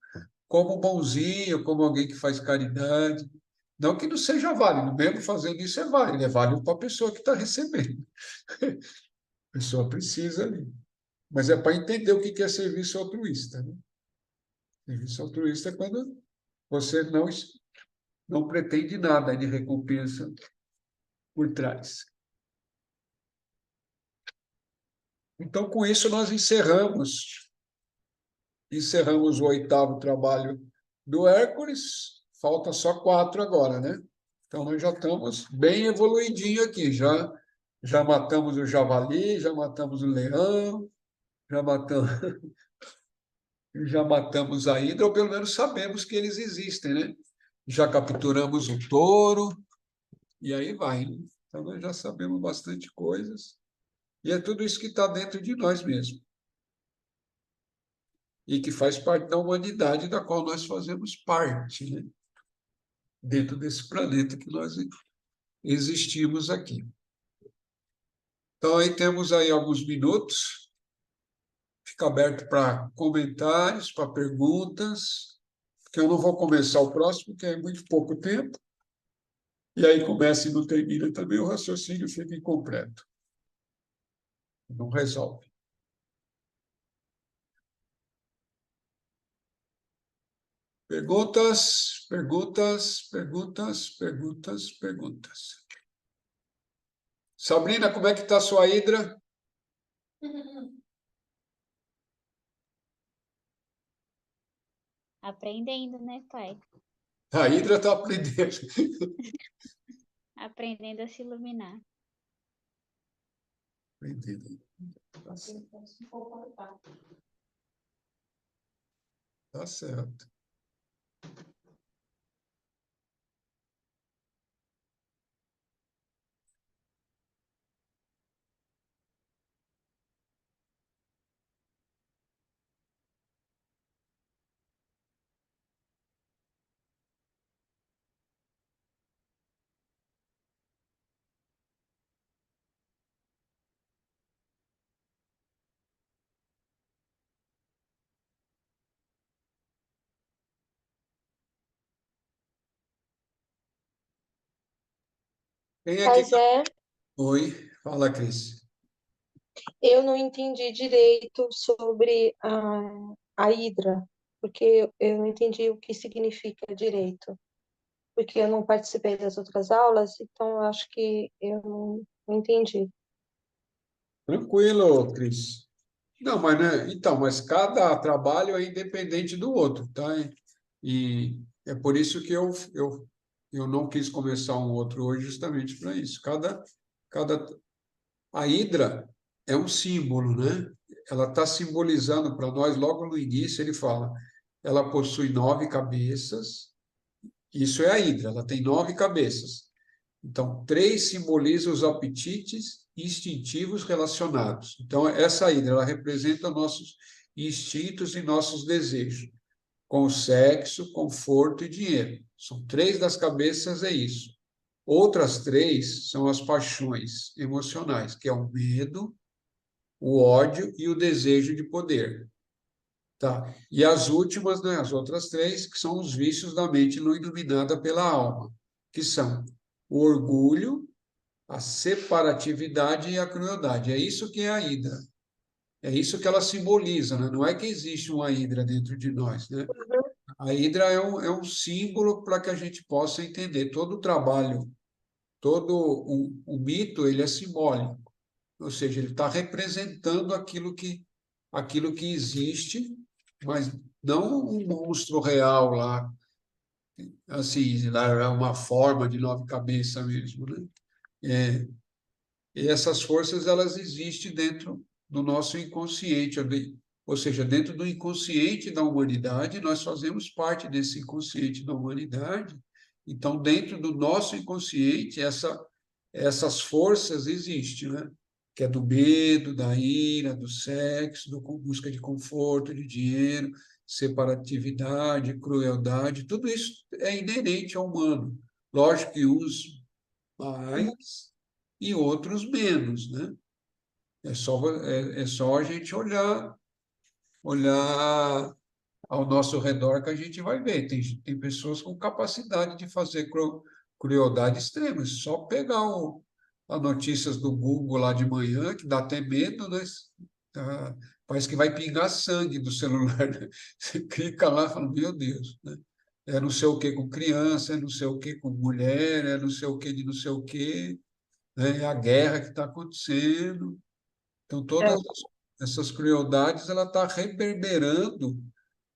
como bonzinho, como alguém que faz caridade. Não que não seja válido, mesmo fazendo isso é válido para a pessoa que está recebendo. A pessoa precisa ali. Mas é para entender o que é serviço altruísta. Né? Serviço altruísta é quando você não pretende nada de recompensa por trás. Então, com isso, nós encerramos o oitavo trabalho do Hércules. Falta só 4 agora, né? Então, nós já estamos bem evoluidinho aqui. Já matamos o javali, já matamos o leão, já matamos, já matamos a hidra, ou pelo menos sabemos que eles existem, né? Já capturamos o touro, e aí vai, né? Então, nós já sabemos bastante coisas. E é tudo isso que está dentro de nós mesmos. E que faz parte da humanidade da qual nós fazemos parte, né? Dentro desse planeta que nós existimos aqui. Então, aí temos aí alguns minutos. Fica aberto para comentários, para perguntas, porque eu não vou começar o próximo, porque é muito pouco tempo. E aí começa e não termina também, o raciocínio fica incompleto. Não resolve. Perguntas, perguntas, perguntas, perguntas, perguntas. Sabrina, como é que está a sua hidra? Aprendendo, né, pai? A hidra está aprendendo. Aprendendo a se iluminar. Aprendendo. Tá certo. Quem é que Mas tá? Oi, fala, Cris. eu não entendi direito sobre a Hidra, porque eu não entendi o que significa direito, porque eu não participei das outras aulas, então eu acho que eu não entendi. Tranquilo, Cris. Não, mas né, então, mas cada trabalho é independente do outro, tá? E é por isso que eu não quis começar um outro hoje, justamente para isso. Cada a hidra é um símbolo, né? Ela está simbolizando para nós, logo no início, ele fala, ela possui 9 cabeças, isso é a hidra, ela tem 9 cabeças. Então, 3 simboliza os apetites instintivos relacionados. Então, essa hidra, ela representa nossos instintos e nossos desejos, com sexo, conforto e dinheiro. São 3 das cabeças, é isso. Outras 3 são as paixões emocionais, que é o medo, o ódio e o desejo de poder. Tá? E as últimas, né, as outras 3, que são os vícios da mente não iluminada pela alma, que são o orgulho, a separatividade e a crueldade. É isso que é a hidra. É isso que ela simboliza, né? Não é que existe uma hidra dentro de nós, né? A hidra é um símbolo para que a gente possa entender todo o trabalho, todo o mito, ele é simbólico, ou seja, ele está representando aquilo que existe, mas não um monstro real lá, assim, lá é uma forma de 9 cabeças mesmo, né? É, e essas forças, elas existem dentro do nosso inconsciente, ou seja, dentro do inconsciente da humanidade, nós fazemos parte desse inconsciente da humanidade. Então, dentro do nosso inconsciente, essas forças existem, né? Que é do medo, da ira, do sexo, do busca de conforto, de dinheiro, separatividade, crueldade, tudo isso é inerente ao humano. Lógico que uns mais e outros menos, né? É só a gente olhar ao nosso redor que a gente vai ver. Tem pessoas com capacidade de fazer crueldade extrema. É só pegar as notícias do Google lá de manhã, que dá até medo, né? Tá? Parece que vai pingar sangue do celular, né? Você clica lá e fala, meu Deus, né? É não sei o que com criança, é não sei o que com mulher, é não sei o que de não sei o que, né? É a guerra que está acontecendo. Então, É, todas essas crueldades, ela está reverberando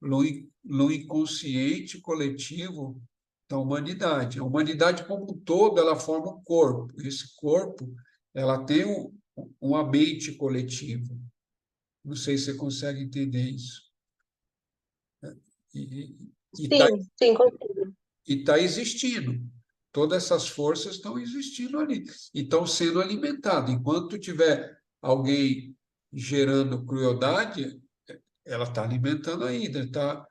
no inconsciente coletivo da humanidade. A humanidade como um todo, ela forma um corpo. Esse corpo, ela tem uma mente coletiva. Não sei se você consegue entender isso. E está sim, consigo. tá existindo. Todas essas forças estão existindo ali e estão sendo alimentadas. Enquanto tiver alguém gerando crueldade, ela está alimentando ainda, está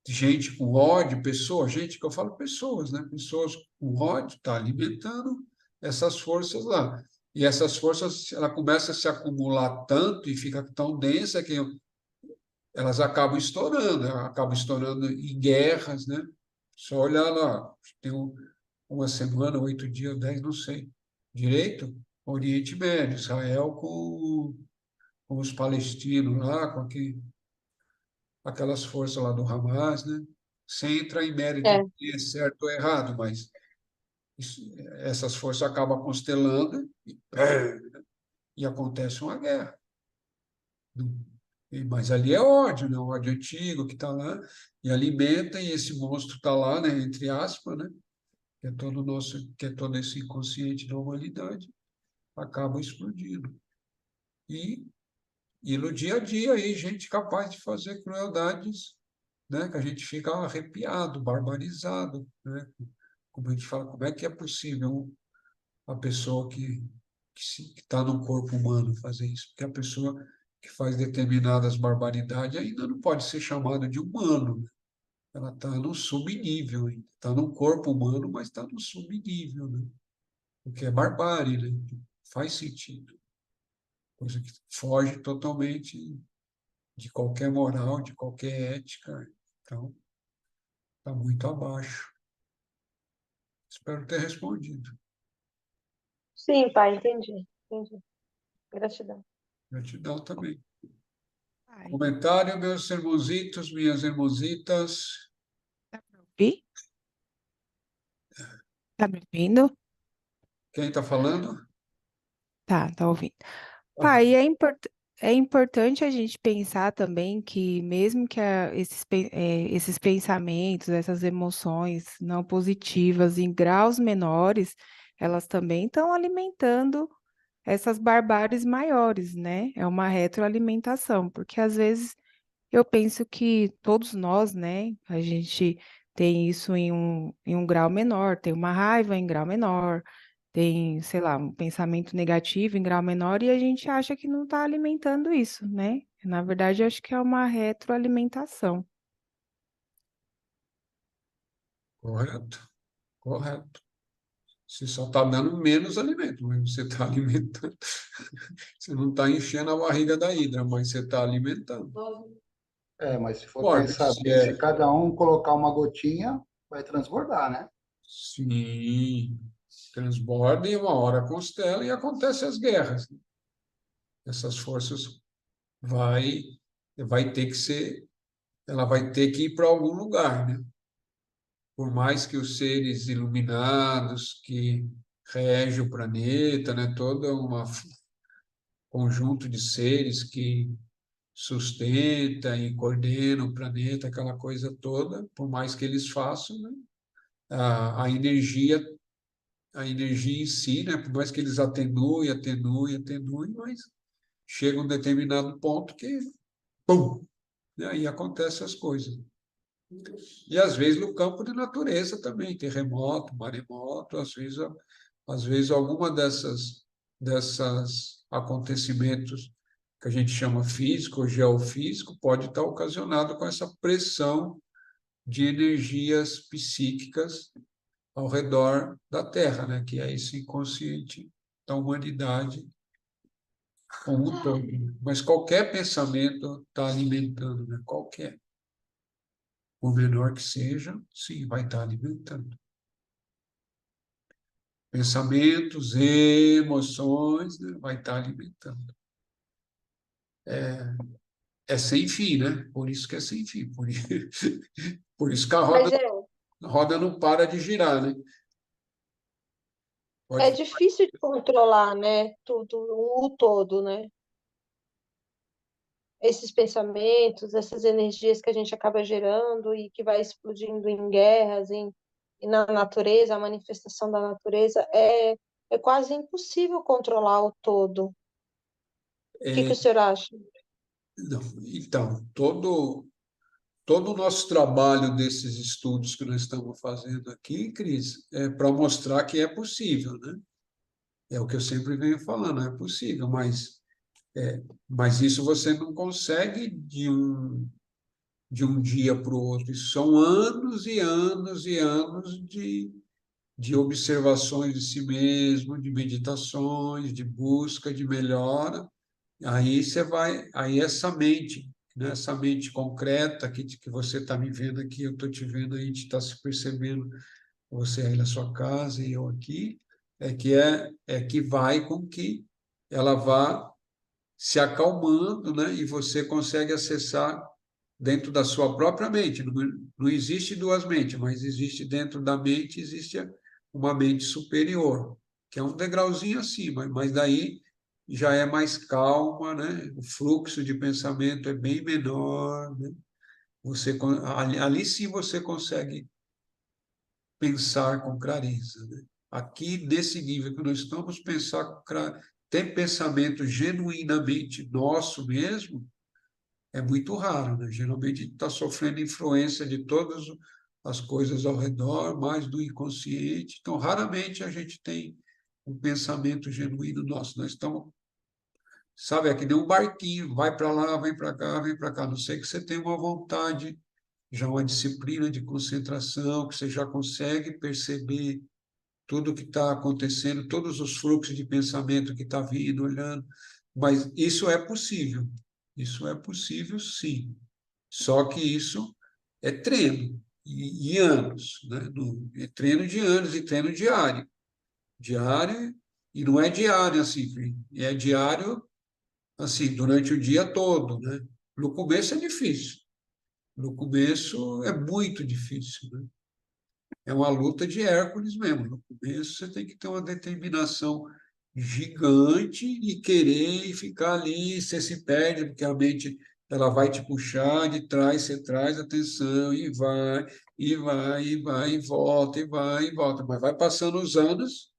gente com ódio, pessoas, gente que eu falo pessoas, né? Pessoas com ódio, está alimentando essas forças lá. E essas forças, ela começa a se acumular tanto e fica tão densa que elas acabam estourando em guerras, né? Só olhar lá, tem uma semana, 8 dias, 10, não sei direito, Oriente Médio, Israel com os palestinos lá, aquelas forças lá do Hamas, né? Sem entrar em mérito É, de quem é certo ou errado, mas essas forças acabam constelando e acontece uma guerra. Mas ali é ódio, né? O ódio antigo que está lá e alimenta, e esse monstro está lá, né? Entre aspas, né? Que é todo esse inconsciente da humanidade, acaba explodindo. E, e no dia a dia aí, gente capaz de fazer crueldades, né? Que a gente fica arrepiado, barbarizado, né? Como a gente fala, como é que é possível a pessoa que está no corpo humano fazer isso? Porque a pessoa que faz determinadas barbaridades ainda não pode ser chamada de humano, né? Ela está no subnível, está no corpo humano, mas está no subnível, né? O que é barbárie, né? Faz sentido. Coisa que foge totalmente de qualquer moral, de qualquer ética. Então, está muito abaixo. Espero ter respondido. sim, pai, entendi, entendi. Gratidão. Gratidão também. Ai, Comentário, meus irmãozitos, minhas irmãzitas. dá pra ouvir? Tá me ouvindo? Quem está falando? Tá ouvindo. Ah, Pai, é importante a gente pensar também que mesmo que esses pensamentos, essas emoções não positivas em graus menores, elas também estão alimentando essas barbáries maiores, né? É uma retroalimentação, porque às vezes eu penso que todos nós, né, a gente tem isso em um grau menor, tem uma raiva em grau menor, tem, sei lá, um pensamento negativo em grau menor e a gente acha que não está alimentando isso, né? Na verdade, eu acho que é uma retroalimentação. correto, correto. Você só está dando menos alimento, mas você está alimentando. Você não está enchendo a barriga da hidra, mas você está alimentando. Mas se for Importa pensar se bem, se é. cada um colocar uma gotinha, vai transbordar, né? Sim, transborda e uma hora constela e acontecem as guerras. Essas forças vai, vai ter que ser, ela vai ter que ir para algum lugar, né? Por mais que os seres iluminados que regem o planeta, né? Todo um conjunto de seres que sustenta e coordena o planeta, aquela coisa toda, por mais que eles façam, né? A, a energia a energia em si, né? Por mais que eles atenuem, mas chega um determinado ponto que, pum, né? Aí acontecem as coisas. E às vezes no campo de natureza também, terremoto, maremoto, às vezes alguma dessas acontecimentos que a gente chama físico ou geofísico pode estar ocasionado com essa pressão de energias psíquicas ao redor da Terra, né? Que é esse inconsciente da humanidade como um todo, né? Mas qualquer pensamento está alimentando, né? Qualquer, por menor que seja, sim, vai estar alimentando. Pensamentos, emoções, né? Vai estar alimentando. É sem fim, né? Por isso que é sem fim. Por isso que Mas a roda não para de girar, né? é Pode. difícil de controlar, né? Tudo, o todo, né? Esses pensamentos, essas energias que a gente acaba gerando e que vai explodindo em guerras, e na natureza, a manifestação da natureza, é quase impossível controlar o todo. O que É, o senhor acha? não, então, todo o nosso trabalho desses estudos que nós estamos fazendo aqui, Cris, é para mostrar que é possível, né? É o que eu sempre venho falando, é possível, mas isso você não consegue de um dia para o outro. Isso são anos e anos e anos de observações de si mesmo, de meditações, de busca, de melhora. Aí você vai, aí essa mente, né, essa mente concreta que você está me vendo aqui, eu estou te vendo aí, a gente está se percebendo, você aí na sua casa e eu aqui, é que vai com que ela vá se acalmando, né, e você consegue acessar dentro da sua própria mente. Não, não existe duas mentes, mas existe dentro da mente, existe uma mente superior, que é um degrauzinho acima, mas daí já é mais calma, né? O fluxo de pensamento é bem menor, né? Ali sim você consegue pensar com clareza, né? Aqui, nesse nível que nós estamos, ter pensamento genuinamente nosso mesmo, é muito raro, né? Geralmente está sofrendo influência de todas as coisas ao redor, mais do inconsciente. Então, raramente a gente tem um pensamento genuíno nosso. Nós estamos, sabe, é que nem um barquinho, vai para lá, vem para cá, vem para cá. A não sei que você tenha uma vontade, já uma disciplina de concentração, que você já consegue perceber tudo o que está acontecendo, todos os fluxos de pensamento que está vindo, olhando. Mas isso é possível sim. Só que isso é treino, e anos, né? É treino de anos e treino diário. Diário, e não é diário assim, é diário assim, durante o dia todo, né? No começo é difícil. No começo é muito difícil, né? É uma luta de Hércules mesmo. No começo você tem que ter uma determinação gigante e querer e ficar ali, você se perde, porque a mente ela vai te puxar de trás, você traz atenção e vai, e vai, e vai, e volta, e vai, e volta. Mas vai passando os anos,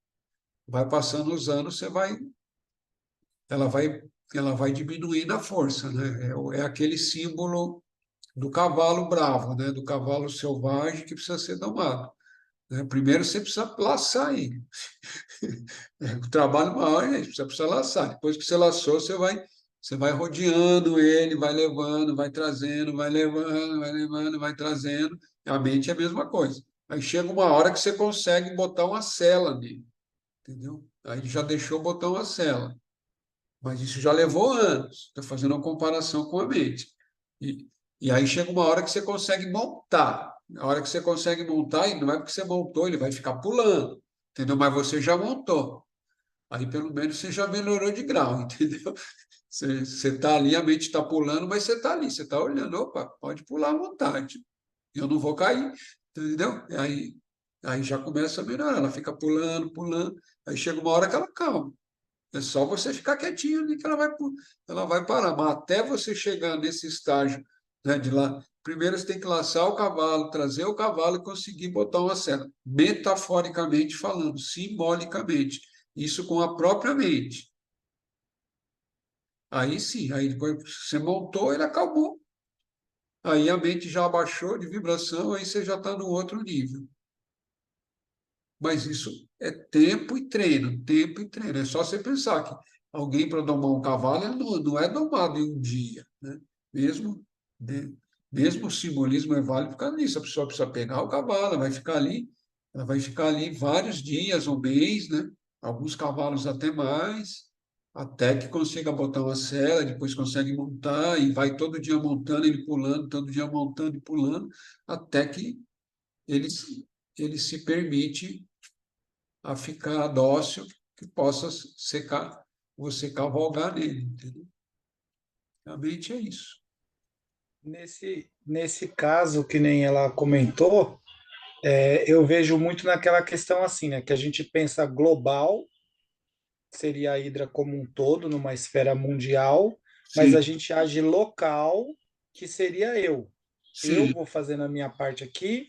ela vai, ela vai diminuindo a força, né? É aquele símbolo do cavalo bravo, né? Do cavalo selvagem que precisa ser domado, né? Primeiro você precisa laçar ele. O trabalho maior é isso, você precisa laçar. Depois que você laçou, você vai rodeando ele, vai levando, vai trazendo, vai levando, vai levando, vai trazendo. A mente é a mesma coisa. Aí chega uma hora que você consegue botar uma cela nele, entendeu? Aí já deixou botar uma cela. Mas isso já levou anos. Estou fazendo uma comparação com a mente. E, e aí chega uma hora que você consegue montar. A hora que você consegue montar, e não é porque você montou, ele vai ficar pulando, entendeu? Mas você já montou. Aí pelo menos você já melhorou de grau, entendeu? Você está ali, a mente está pulando, mas você está ali, você está olhando. Opa, pode pular à vontade. Eu não vou cair, entendeu? Aí já começa a melhorar. Ela fica pulando, pulando. Aí chega uma hora que ela calma. É só você ficar quietinho ali que ela vai parar. Mas até você chegar nesse estágio, né, de lá, primeiro você tem que laçar o cavalo, trazer o cavalo e conseguir botar uma seta. Metaforicamente falando, simbolicamente. Isso com a própria mente. Aí sim, aí depois que você montou, ele acabou. Aí a mente já abaixou de vibração, aí você já está no outro nível. Mas isso é tempo e treino, tempo e treino. É só você pensar que alguém para domar um cavalo ele não é domado em um dia, né? Mesmo, né? Mesmo o simbolismo é válido por causa disso. A pessoa precisa pegar o cavalo, ela vai ficar ali vários dias, um mês, né? Alguns cavalos até mais, até que consiga botar uma sela, depois consegue montar e vai todo dia montando, ele pulando, todo dia montando e pulando, até que ele, ele se permite a ficar dócil, que possa secar, você cavalgar nele, entendeu? Realmente é isso. Nesse caso, que nem ela comentou, eu vejo muito naquela questão assim, né, que a gente pensa global, seria a Hidra como um todo, numa esfera mundial, mas Sim, a gente age local, que seria eu. Eu sim, vou fazendo a minha parte aqui,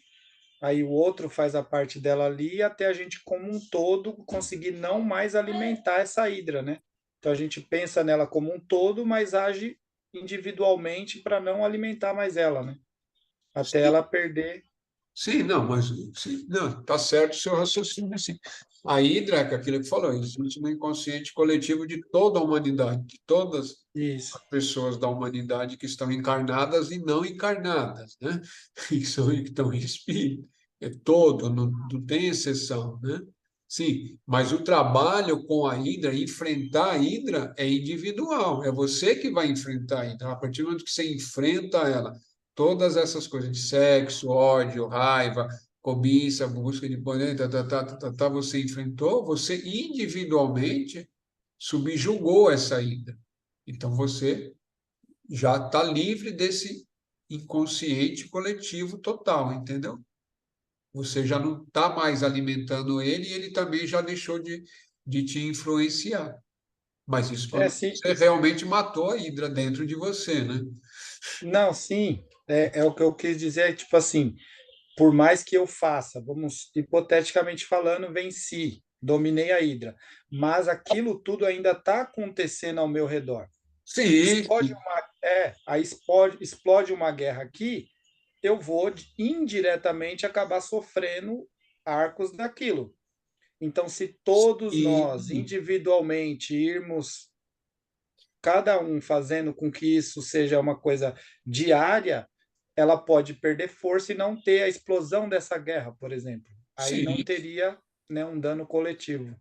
aí o outro faz a parte dela ali, até a gente, como um todo, conseguir não mais alimentar essa hidra, né? Então a gente pensa nela como um todo, mas age individualmente para não alimentar mais ela, né? Até sim, ela perder. sim, não, mas sim, não, está certo o seu raciocínio, assim. A Hidra, que é aquilo que falou, existe no inconsciente coletivo de toda a humanidade, de todas Isso. as pessoas da humanidade que estão encarnadas e não encarnadas, né? Que estão em espírito. é todo, não tem exceção, né? Sim, mas o trabalho com a Hidra, enfrentar a Hidra é individual, é você que vai enfrentar a Hidra. A partir do momento que você enfrenta ela, todas essas coisas de sexo, ódio, raiva, cobiça, busca de poder, você enfrentou, você individualmente subjugou essa Hidra. Então você já está livre desse inconsciente coletivo total, entendeu? Você já não está mais alimentando ele e ele também já deixou de te influenciar. Mas isso É, quando sim, você realmente matou a hidra dentro de você, né? não, sim, é o que eu quis dizer, é tipo assim, por mais que eu faça, vamos hipoteticamente falando, venci, dominei a Hidra, mas aquilo tudo ainda está acontecendo ao meu redor. Sim, Explode sim, aí explode uma guerra aqui, eu vou indiretamente acabar sofrendo arcos daquilo. Então, se todos nós sim, individualmente irmos, cada um fazendo com que isso seja uma coisa diária, ela pode perder força e não ter a explosão dessa guerra, por exemplo. Aí não sim. teria, né, um dano coletivo.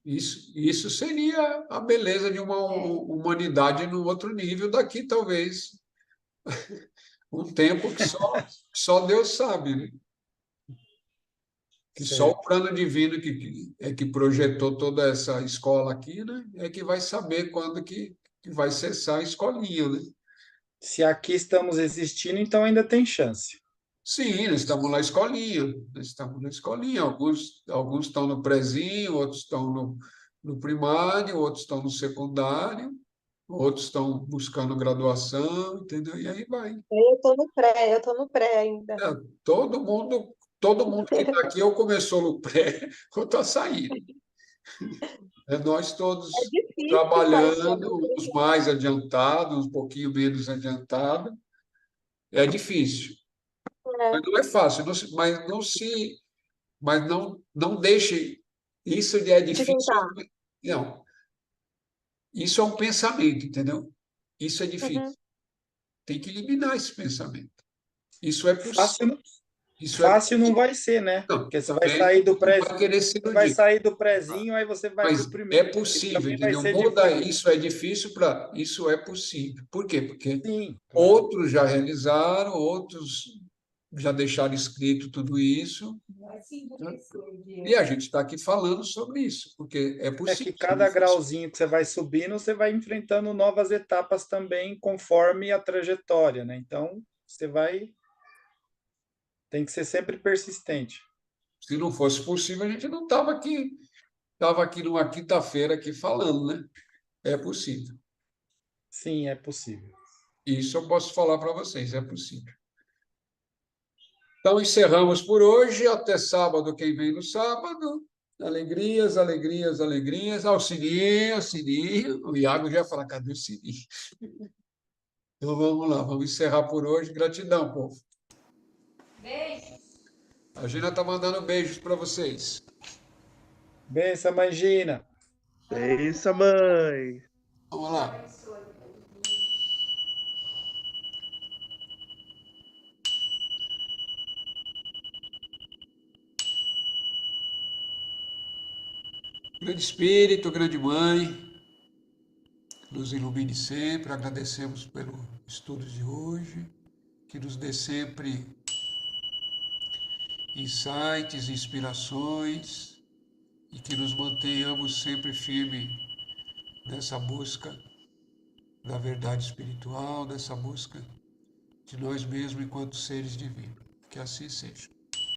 Isso seria a beleza de uma humanidade no outro nível daqui, talvez, um tempo que só Deus sabe, né? Que só o Certo. plano divino que projetou toda essa escola aqui, né? É que vai saber quando que vai cessar a escolinha, né? Se aqui estamos existindo, então ainda tem chance. Sim, nós estamos na escolinha, nós estamos na escolinha. Alguns estão no prezinho, outros estão no primário, outros estão no secundário, outros estão buscando graduação, entendeu? E aí vai. Eu tô no pré ainda. É, todo mundo que está aqui ou começou no pré ou está saindo. É nós É todos difícil parecer trabalhando, adulto. uns mais adiantados, um pouquinho menos adiantados. É difícil, mas É, não é fácil. Mas não deixe isso de é de difícil. tentar. Não, isso é um pensamento, entendeu? Isso é Uhum. difícil. Tem que eliminar esse pensamento. Isso é possível. Fácil, Isso é fácil não possível. vai ser, né? Não, Porque você vai também sair do não vai querer prézinho, ser você no vai dia. sair do prézinho, aí você vai para Mas o é primeiro. E possível, também vai entendeu? ser Muda difícil. isso é difícil para isso é possível. Por quê? Porque Sim, claro. outros já realizaram, outros já deixaram escrito tudo isso, né? E a gente está aqui falando sobre isso, porque é É que possível. cada grauzinho que você vai subindo, você vai enfrentando novas etapas também conforme a trajetória, né? Então, tem que ser sempre persistente. Se não fosse possível, a gente não estava aqui numa quinta-feira aqui falando, né? É possível. Sim, é possível. Isso eu posso falar para vocês, é possível. Então, encerramos por hoje. Até sábado, quem vem no sábado. Alegrias, alegrias, alegrias. Ao sininho, ao sininho. O Iago já ia falar, cadê o sininho? Então, vamos lá, vamos encerrar por hoje. Gratidão, povo. A Gina está mandando beijos para vocês. Benção, Mangina. Pensa, mãe. Vamos lá. Grande Espírito, grande Mãe, nos ilumine sempre. Agradecemos pelo estudo de hoje, que nos dê sempre insights, inspirações e que nos mantenhamos sempre firmes nessa busca da verdade espiritual, dessa busca de nós mesmos enquanto seres divinos. Que assim seja.